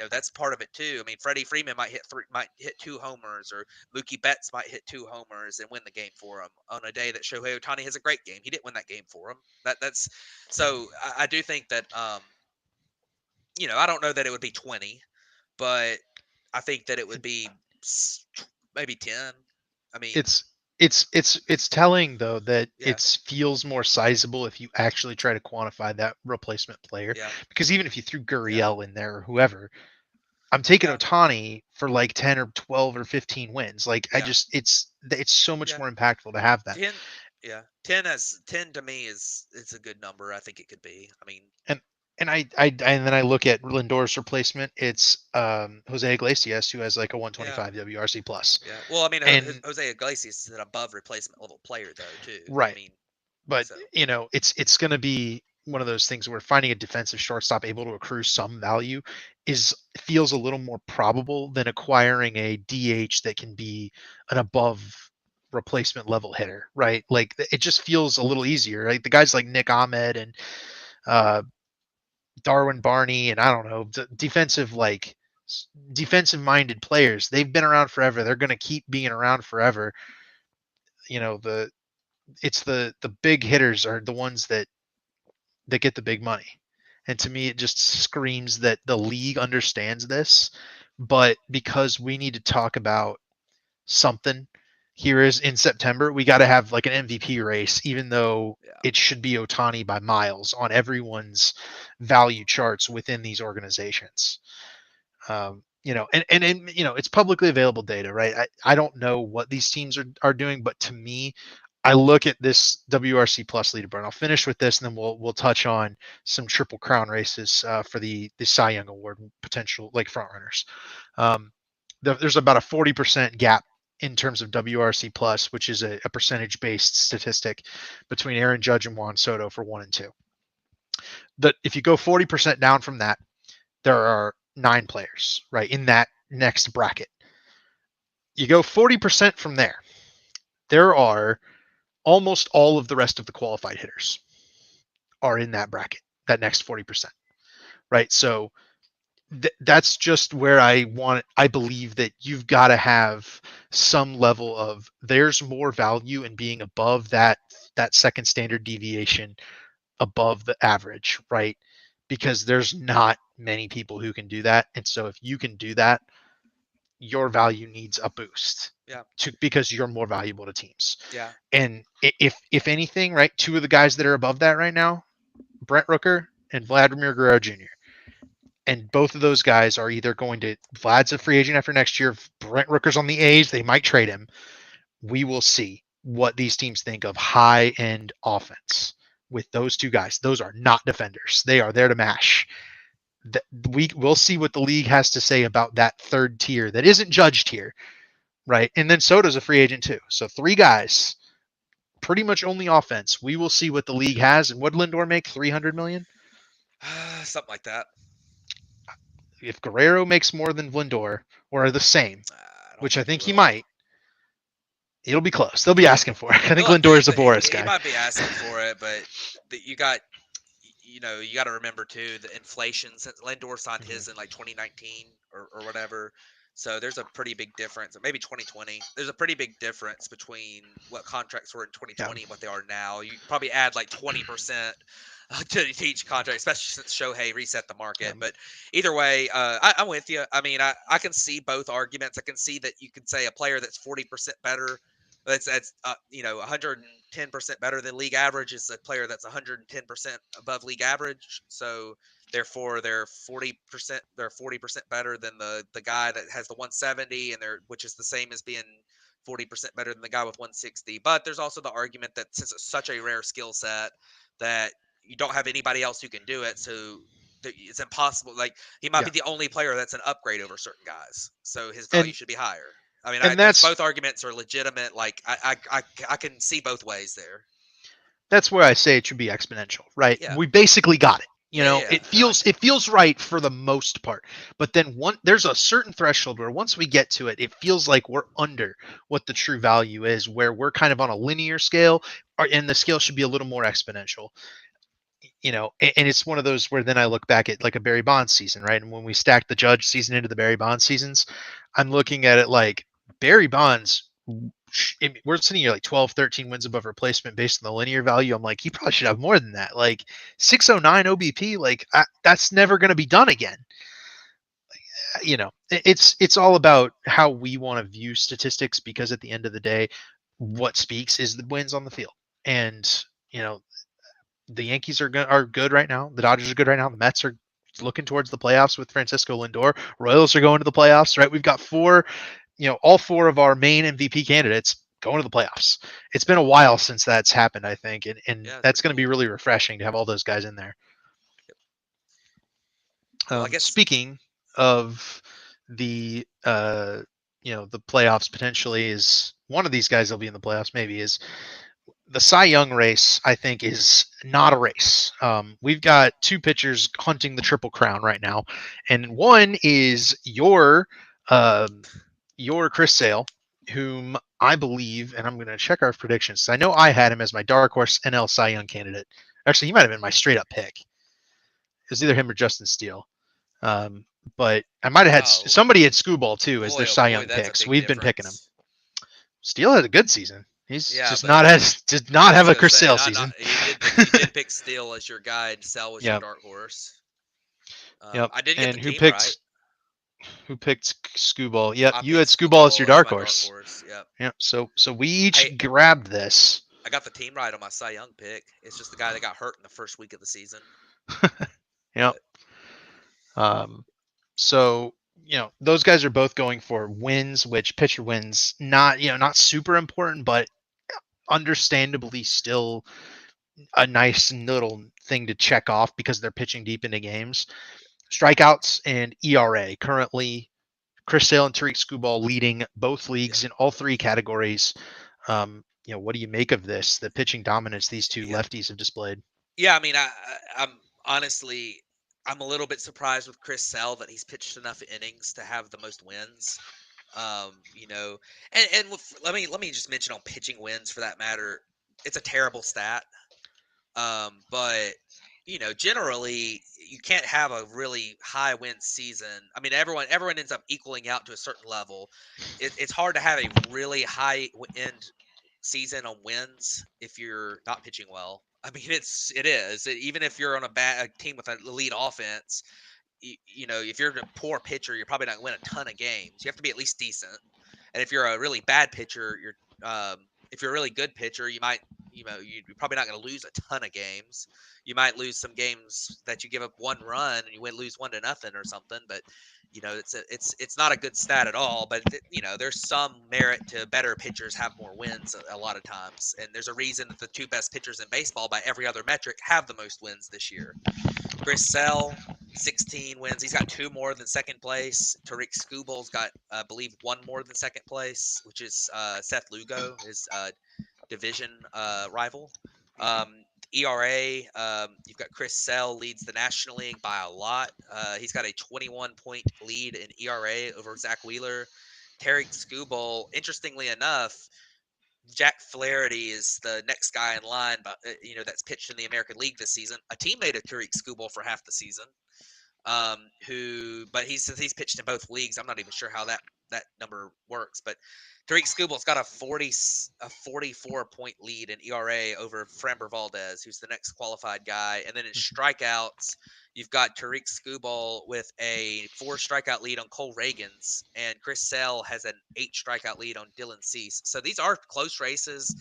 that's part of it too. I mean, Freddie Freeman might hit 2 homers, or Mookie Betts might hit 2 homers and win the game for him on a day that Shohei Ohtani has a great game. He didn't win that game for him. That's so I do think that I don't know that it would be 20, but I think that it would be maybe 10. I mean, It's it's telling though that yeah, it feels more sizable if you actually try to quantify that replacement player. yeah, Because even if you threw yeah, Gurriel in there or whoever, I'm taking yeah, Ohtani for like 10 or 12 or 15 wins. Like I yeah, just it's so much yeah. more impactful to have that. 10, yeah, 10 to me is a good number. I think it could be. I mean, And and then I look at Lindor's replacement. It's Jose Iglesias who has like a yeah, 125 WRC plus. yeah. Well, I mean, And Jose Iglesias is an above replacement level player though too. I right, mean, but so it's going to be one of those things where finding a defensive shortstop able to accrue some value is feels a little more probable than acquiring a DH that can be an above replacement level hitter, right? Like it just feels a little easier, right? The guys like Nick Ahmed and uh, Darwin Barney and I don't know, defensive minded players. They've been around forever. They're going to keep being around forever. The it's the big hitters are the ones that get the big money. And to me, it just screams that the league understands this. But because we need to talk about something here is in September, we got to have like an MVP race, even though yeah, it should be Ohtani by miles on everyone's value charts within these organizations. And it's publicly available data, right? I don't know what these teams are doing, but to me, I look at this WRC plus leaderboard. I'll finish with this, and then we'll touch on some Triple Crown races for the Cy Young Award potential like front runners. Um, there's about a 40% gap in terms of WRC plus, which is a percentage based statistic between Aaron Judge and Juan Soto for 1 and 2. That if you go 40% down from that, there are 9 players, right, in that next bracket. You go 40% from there. There are almost all of the rest of the qualified hitters are in that bracket, that next 40%, right? So that's just where I believe that you've got to have some level of there's more value in being above that second standard deviation above the average, right? Because there's not many people who can do that. And so if you can do that, your value needs a boost yeah, because you're more valuable to teams. yeah. And if anything, right, two of the guys that are above that right now, Brent Rooker and Vladimir Guerrero Jr. And both of those guys are either going to Vlad's a free agent after next year. If Brent Rooker's on the A's, they might trade him. We will see what these teams think of high end offense with those two guys. Those are not defenders. They are there to mash. We'll see what the league has to say about that third tier that isn't judged here, right? And then Soto's a free agent too. So 3 guys, pretty much only offense. We will see what the league has. And what Lindor make? 300 million. Something like that. If Guerrero makes more than Lindor or the same, I don't which I think he think he will. might, it'll be close. They'll be asking for it. I think Look, Lindor is a Boris he guy. might be asking for it, but you got you got to remember too the inflation since Lindor signed Mhm. his in like 2019 or whatever. So there's a pretty big difference, or maybe 2020. There's a pretty big difference between what contracts were in Yeah. 2020 and what they are now. You probably add like 20% to each contract, especially since Shohei reset the market. Um, But either way, I'm with you. I mean, I can see both arguments. I can see that you can say a player that's 40% better, that's 110% better than league average is a player that's 110% above league average. So therefore they're 40% better than the guy that has the 170, and they're which is the same as being 40% better than the guy with 160. But there's also the argument that since it's such a rare skill set that you don't have anybody else who can do it, so it's impossible. Like he might yeah. be the only player that's an upgrade over certain guys, so his value And should be higher. I mean, and there's that's both arguments are legitimate. Like I can see both ways there. that's where I say it should be exponential, right? Yeah, We basically got it. You Yeah, know, yeah. it No, I feels it feels right for the most part. But then there's a certain threshold where once we get to it, it feels like we're under what the true value is, where we're kind of on a linear scale, and the scale should be a little more exponential. You know, and it's one of those where then I look back at like a Barry Bonds season, right? And when we stack the Judge season into the Barry Bonds seasons, I'm looking at it like Barry Bonds. We're sitting here like 12, 13 wins above replacement based on the linear value. I'm like, he probably should have more than that. Like 609 OBP, like that's never going to be done again. You know, it's all about how we want to view statistics, because at the end of the day, what speaks is the wins on the field. And you know, the Yankees are good right now. The Dodgers are good right now. The Mets are looking towards the playoffs with Francisco Lindor. Royals are going to the playoffs, right? We've got four, all four of our main MVP candidates going to the playoffs. It's been a while since that's happened, I think, and yeah, it's that's pretty going to be cool. really refreshing to have all those guys in there. Well, I guess Speaking of the the playoffs potentially, is one of these guys that'll be in the playoffs maybe is the Cy Young race. I think is not a race. We've got two pitchers hunting the triple crown right now, and one is your Chris Sale, whom I believe, and I'm going to check our predictions. I know I had him as my dark horse NL Cy Young candidate. Actually, he might have been my straight up pick. It was either him or Justin Steele. Um, but I might have had oh somebody at Screwball too as their boy, oh Cy boy, Young that's a picks. big We've been picking him. difference. Steele had a good season. He's Yeah, just but not has did not I have was a gonna Chris say Sale not season. you did pick Steele as your guy and Sell was your Yep, dark horse. yep. I did get the And team right. who picked Screwball? Yep, I you picked had Screwball as your Screwball as dark my dark horse. horse. Yep. Yep. So we Hey, each grabbed this. I got the team right on my Cy Young pick. It's just the guy that got hurt in the first week of the season. Yep. But Um, so those guys are both going for wins, which pitcher wins not not super important, but understandably still a nice little thing to check off because they're pitching deep into games. Strikeouts and ERA currently, Chris Sale and Tariq Skubal leading both yeah, leagues in all three categories. What do you make of this? The pitching dominance these two yeah, lefties have displayed. yeah. I mean, I'm honestly, I'm a little bit surprised with Chris Sell that he's pitched enough innings to have the most wins. You know, and let me just mention on pitching wins for that matter. It's a terrible stat. But generally, you can't have a really high win season. I mean, everyone ends up equaling out to a certain level. It's hard to have a really high end season on wins if you're not pitching well. I mean, it is. Even if you're on a team with an elite offense, if you're a poor pitcher, you're probably not going to win a ton of games. You have to be at least decent. And if you're a really bad pitcher, if you're a really good pitcher, you're probably not going to lose a ton of games. You might lose some games that you give up one run and you lose 1-0 or something. But it's not a good stat at all. But there's some merit to better pitchers have more wins a lot of times. And there's a reason that the two best pitchers in baseball by every other metric have the most wins this year. Chris Sell, 16 wins. He's got two more than second place. Tariq Skubal's got, I believe, one more than second place, which is Seth Lugo, his division rival. ERA, you've got Chris Sell leads the National League by a lot. He's got a 21-point lead in ERA over Zach Wheeler. Tariq Skubal, interestingly enough, Jack Flaherty is the next guy in line, but that's pitched in the American League this season. A teammate of Tariq Skubal for half the season, but since he's pitched in both leagues, I'm not even sure how that number works. But Tariq Skubal's got a 44-point lead in ERA over Framber Valdez, who's the next qualified guy, and then in strikeouts, you've got Tariq Skubal with a 4 strikeout lead on Cole Reagans, and Chris Sale has an 8 strikeout lead on Dylan Cease. So these are close races.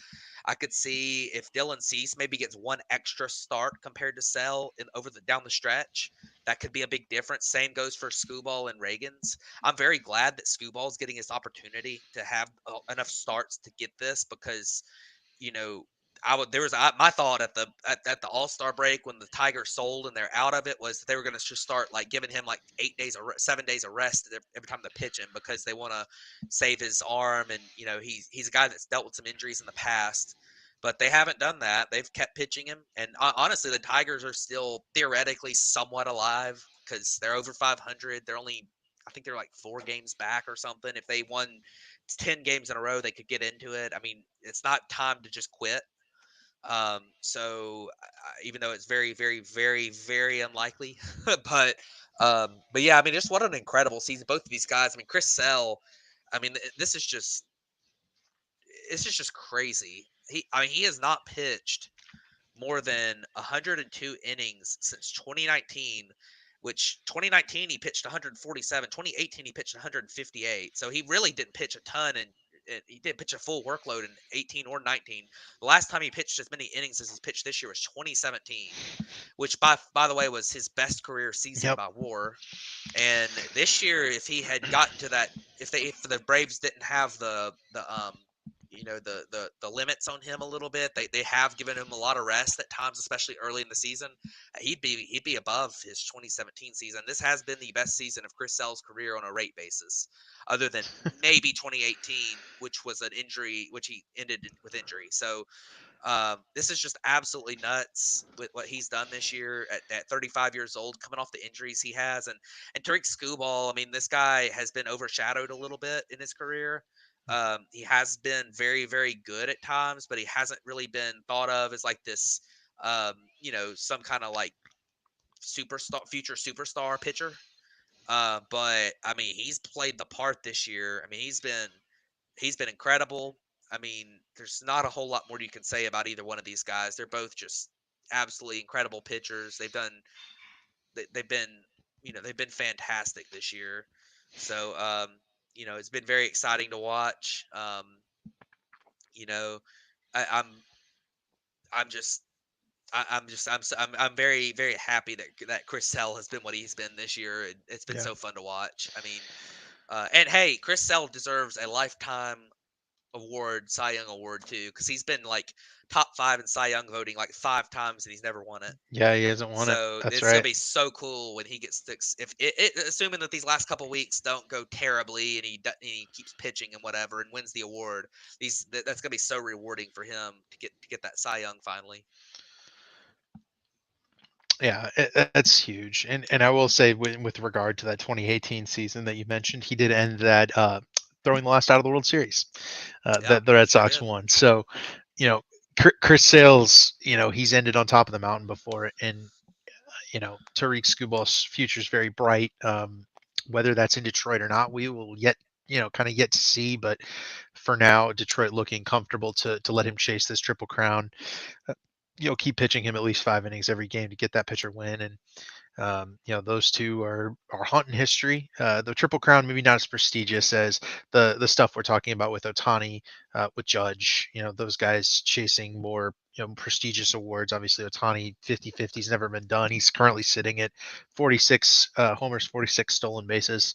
I could see if Dylan Cease maybe gets one extra start compared to Sale over the down the stretch, that could be a big difference. Same goes for Skubal and Reagans. I'm very glad that Skubal is getting his opportunity to have enough starts to get this because, you know, my thought at the All-Star break when the Tigers sold and they're out of it was that they were going to just start like giving him like 8 days or 7 days of rest every time they pitch him because they want to save his arm, and he's a guy that's dealt with some injuries in the past. but they haven't done that. They've kept pitching him, and honestly, the Tigers are still theoretically somewhat alive because they're over 500. They're only, I think they're like 4 games back or something. If they won 10 games in a row, they could get into it. I mean, it's not time to just quit. So even though it's very, very, very, very unlikely, but yeah, I mean, just what an incredible season. Both of these guys. I mean, Chris Sale. I mean, this is just crazy. I mean, he has not pitched more than 102 innings since 2019, which 2019 he pitched 147, 2018 he pitched 158. So he really didn't pitch a ton, and he didn't pitch a full workload in 18 or 19. The last time he pitched as many innings as he's pitched this year was 2017, which by the way was his best career season Yep. by WAR. And this year, if he had gotten to that, if the Braves didn't have the the limits on him a little bit, they have given him a lot of rest at times, especially early in the season. He'd be above his 2017 season. This has been the best season of Chris Sale's career on a rate basis, other than maybe 2018, which was an injury, which he ended with injury. So this is just absolutely nuts with what he's done this year at 35 years old, coming off the injuries he has, and Tariq Skubal. I mean, this guy has been overshadowed a little bit in his career. He has been very, very good at times, but he hasn't really been thought of as like this, some kind of like superstar, future superstar pitcher. But I mean, he's played the part this year. I mean, he's been incredible. I mean, there's not a whole lot more you can say about either one of these guys. They're both just absolutely incredible pitchers. They've been they've been fantastic this year. So it's been very exciting to watch. You know, I'm just I'm just I'm very, very happy that Chris Sale has been what he's been this year. And it's been Yeah. so fun to watch. I mean, and hey, Chris Sale deserves a lifetime award, Cy Young award too, because he's been like top 5 in Cy Young voting like 5 times and he's never won it. Yeah, he hasn't won it. So That's it's gonna right. be so cool when he gets six. Assuming that these last couple weeks don't go terribly and he keeps pitching and whatever and wins the award, that's gonna be so rewarding for him to get that Cy Young finally. Yeah, that's huge. And I will say, with regard to that 2018 season that you mentioned, he did end that throwing the last out of the World Series Yeah, that the Red sure Sox did. won. So, you know, Chris Sale's, he's ended on top of the mountain before, and Tariq Skubal's future is very bright. Whether that's in Detroit or not, we will yet, kind of yet to see. But for now, Detroit looking comfortable to let him chase this triple crown. Uh, keep pitching him at least 5 innings every game to get that pitcher win, and those two are hunting history. The Triple Crown maybe not as prestigious as the stuff we're talking about with Ohtani, with Judge. Those guys chasing more prestigious awards. Obviously, Ohtani 50-50's never been done. He's currently sitting at 46 homers, 46 stolen bases.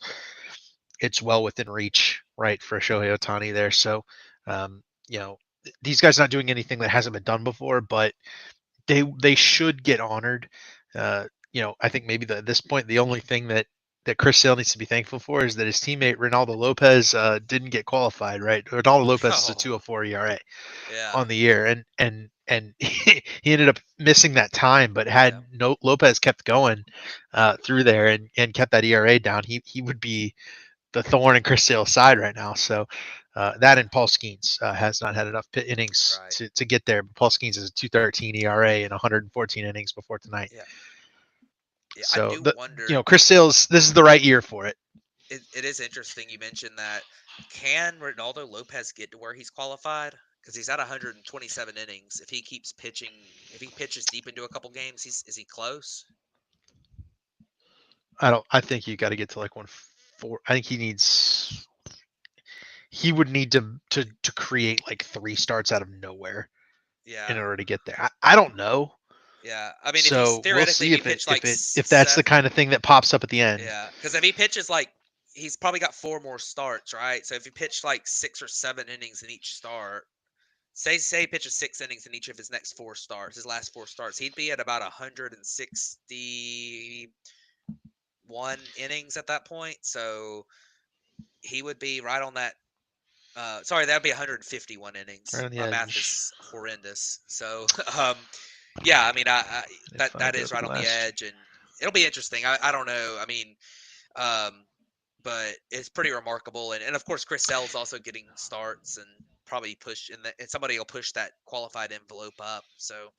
It's well within reach, right, for Shohei Ohtani there. So, um, you know, these guys not doing anything that hasn't been done before, but they should get honored. I think maybe at this point the only thing that Chris Sale needs to be thankful for is that his teammate Ronaldo Lopez didn't get qualified. Right, Ronaldo Lopez is a Oh, 204 ERA yeah, on the year, and he ended up missing that time. But had yeah, no Lopez kept going through there and kept that ERA down, he would be the thorn in Chris Sale's side right now. So that and Paul Skeens has not had enough innings right, to get there. But Paul Skeens is a 2.13 ERA in 114 innings before tonight. yeah, yeah. I So do wonder. Chris Sale's, this is the right year for it. It is interesting you mentioned that. Can Ronaldo Lopez get to where he's qualified? Because he's at 127 innings. If he keeps pitching, if he pitches deep into a couple games, is he close? I don't. I think you got to get to like 1-4. I think he would need to create like 3 starts out of nowhere in Yeah, order to get there. I don't know. yeah. I mean, if he's So we'll theoretically, if see he if it pitched if like it if that's the seven, kind of thing that pops up at the end. yeah. Because if he pitches like he's probably got 4 more starts, right? So if he pitched like 6 or 7 innings in each start, say he pitches 6 innings in each of his next 4 starts, his last 4 starts, he'd be at about 161 innings at that point. So he would be right on that Sorry, that'd be 151 innings. Right on the My math edge. is horrendous. So, yeah, I mean, that If I that go is to the right on the last. edge, and it'll be interesting. I don't know. I mean, um, but it's pretty remarkable, and of course, Chris Sale's also getting starts and probably push, and somebody will push that qualified envelope up. So,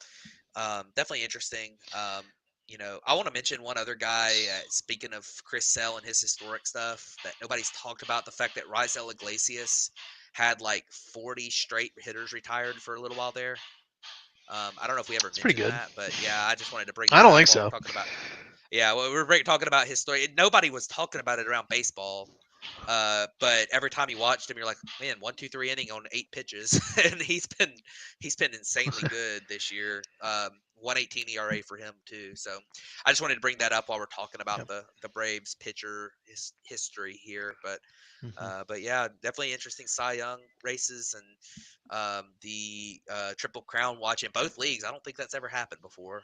definitely interesting. I want to mention one other guy. Speaking of Chris Sale and his historic stuff that nobody's talked about, the fact that Rizal Iglesias had like 40 straight hitters retired for a little while there. I don't know if we ever It's pretty mentioned good. that, but yeah, I just wanted to bring I that don't up think while we're so. talking about. Yeah, well, talking about his story. Nobody was talking about it around baseball, but every time you watched him, you're like, man, 1, 2, 3 inning on 8 pitches, and he's been insanely good this year. 118 ERA for him too. So I just wanted to bring that up while we're talking about Yep. the Braves pitcher history here. But Hmm. but yeah, definitely interesting Cy Young races and the Triple Crown watch in both leagues. I don't think that's ever happened before.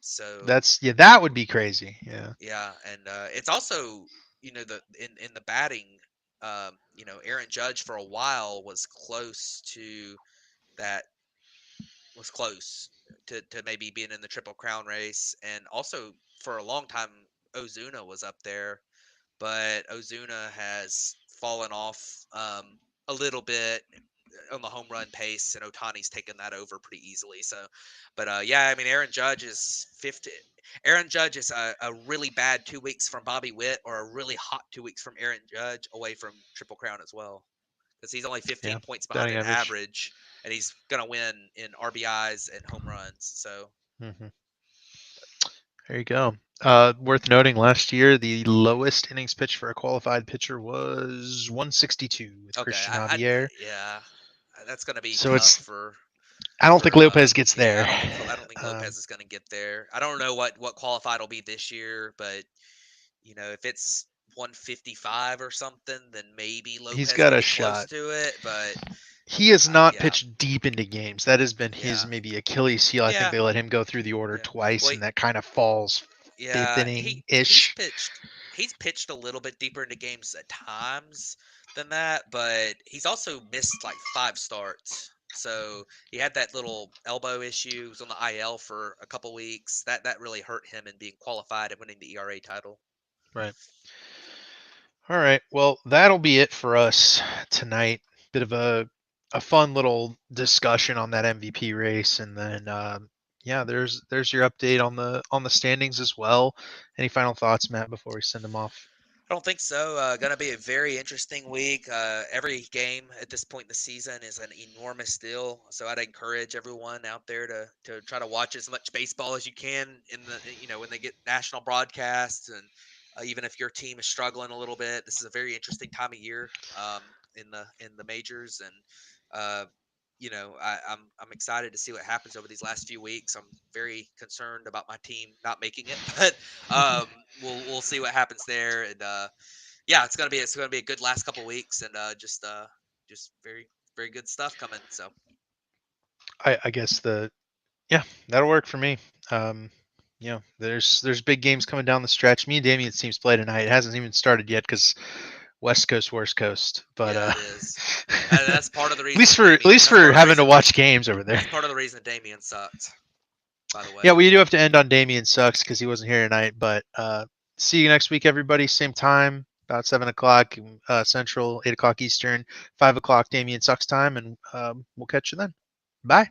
So That would be crazy. Yeah. yeah, and it's also the in the batting, Aaron Judge for a while that was close to maybe being in the Triple Crown race, and also for a long time Ozuna was up there, but Ozuna has fallen off a little bit on the home run pace, and Otani's taken that over pretty easily. So, but yeah, I mean, Aaron Judge is 50. Aaron Judge is a really bad 2 weeks from Bobby Witt, or a really hot 2 weeks from Aaron Judge away from Triple Crown as well, because he's only Yeah. 15 points behind Batting in average. average, and he's gonna win in RBIs and home runs. So, Hmm. There you go. Worth noting, last year the lowest innings pitched for a qualified pitcher was 162 with okay, Christian Javier. yeah, that's gonna be So tough it's for I don't think Lopez gets yeah, there. I don't think Um, Lopez is going to get there. I don't know what qualified will be this year, but if it's 155 or something, then maybe he's Lopez got will a be close shot. to it. But He has not yeah, pitched deep into games. That has been his yeah, maybe Achilles heel. I think yeah, they let him go through the order yeah. twice, Well, and that kind of falls fifth yeah, inning he's ish. pitched a little bit deeper into games at times than that, but he's also missed like 5 starts. So he had that little elbow issue. He was on the IL for a couple weeks. That really hurt him in being qualified and winning the ERA title. Right. All right. Well, that'll be it for us tonight. Bit of a fun little discussion on that MVP race, and then yeah, there's your update on the standings as well. Any final thoughts, Matt, before we send them off? I don't think so. Going to be a very interesting week. Every game at this point in the season is an enormous deal. So I'd encourage everyone out there to try to watch as much baseball as you can in the when they get national broadcasts, and even if your team is struggling a little bit, this is a very interesting time of year in the majors, and uh, I'm excited to see what happens over these last few weeks. I'm very concerned about my team not making it, but um, we'll see what happens there, and yeah, it's gonna be a good last couple weeks, and just very very good stuff coming. So I guess yeah, that'll work for me. There's big games coming down the stretch. Me and Damien's teams play tonight. It hasn't even started yet because West Coast, Worst Coast. But yeah, it is, and that's part of the at reason least that for at Damien. least for having to watch games over there. That's part of the reason that Damien sucked. By the Yeah, way, we do have to end on Damien sucks because he wasn't here tonight. But see you next week, everybody. Same time, about 7 o'clock Central, 8 o'clock Eastern, 5 o'clock Damien sucks time, and we'll catch you then. Bye.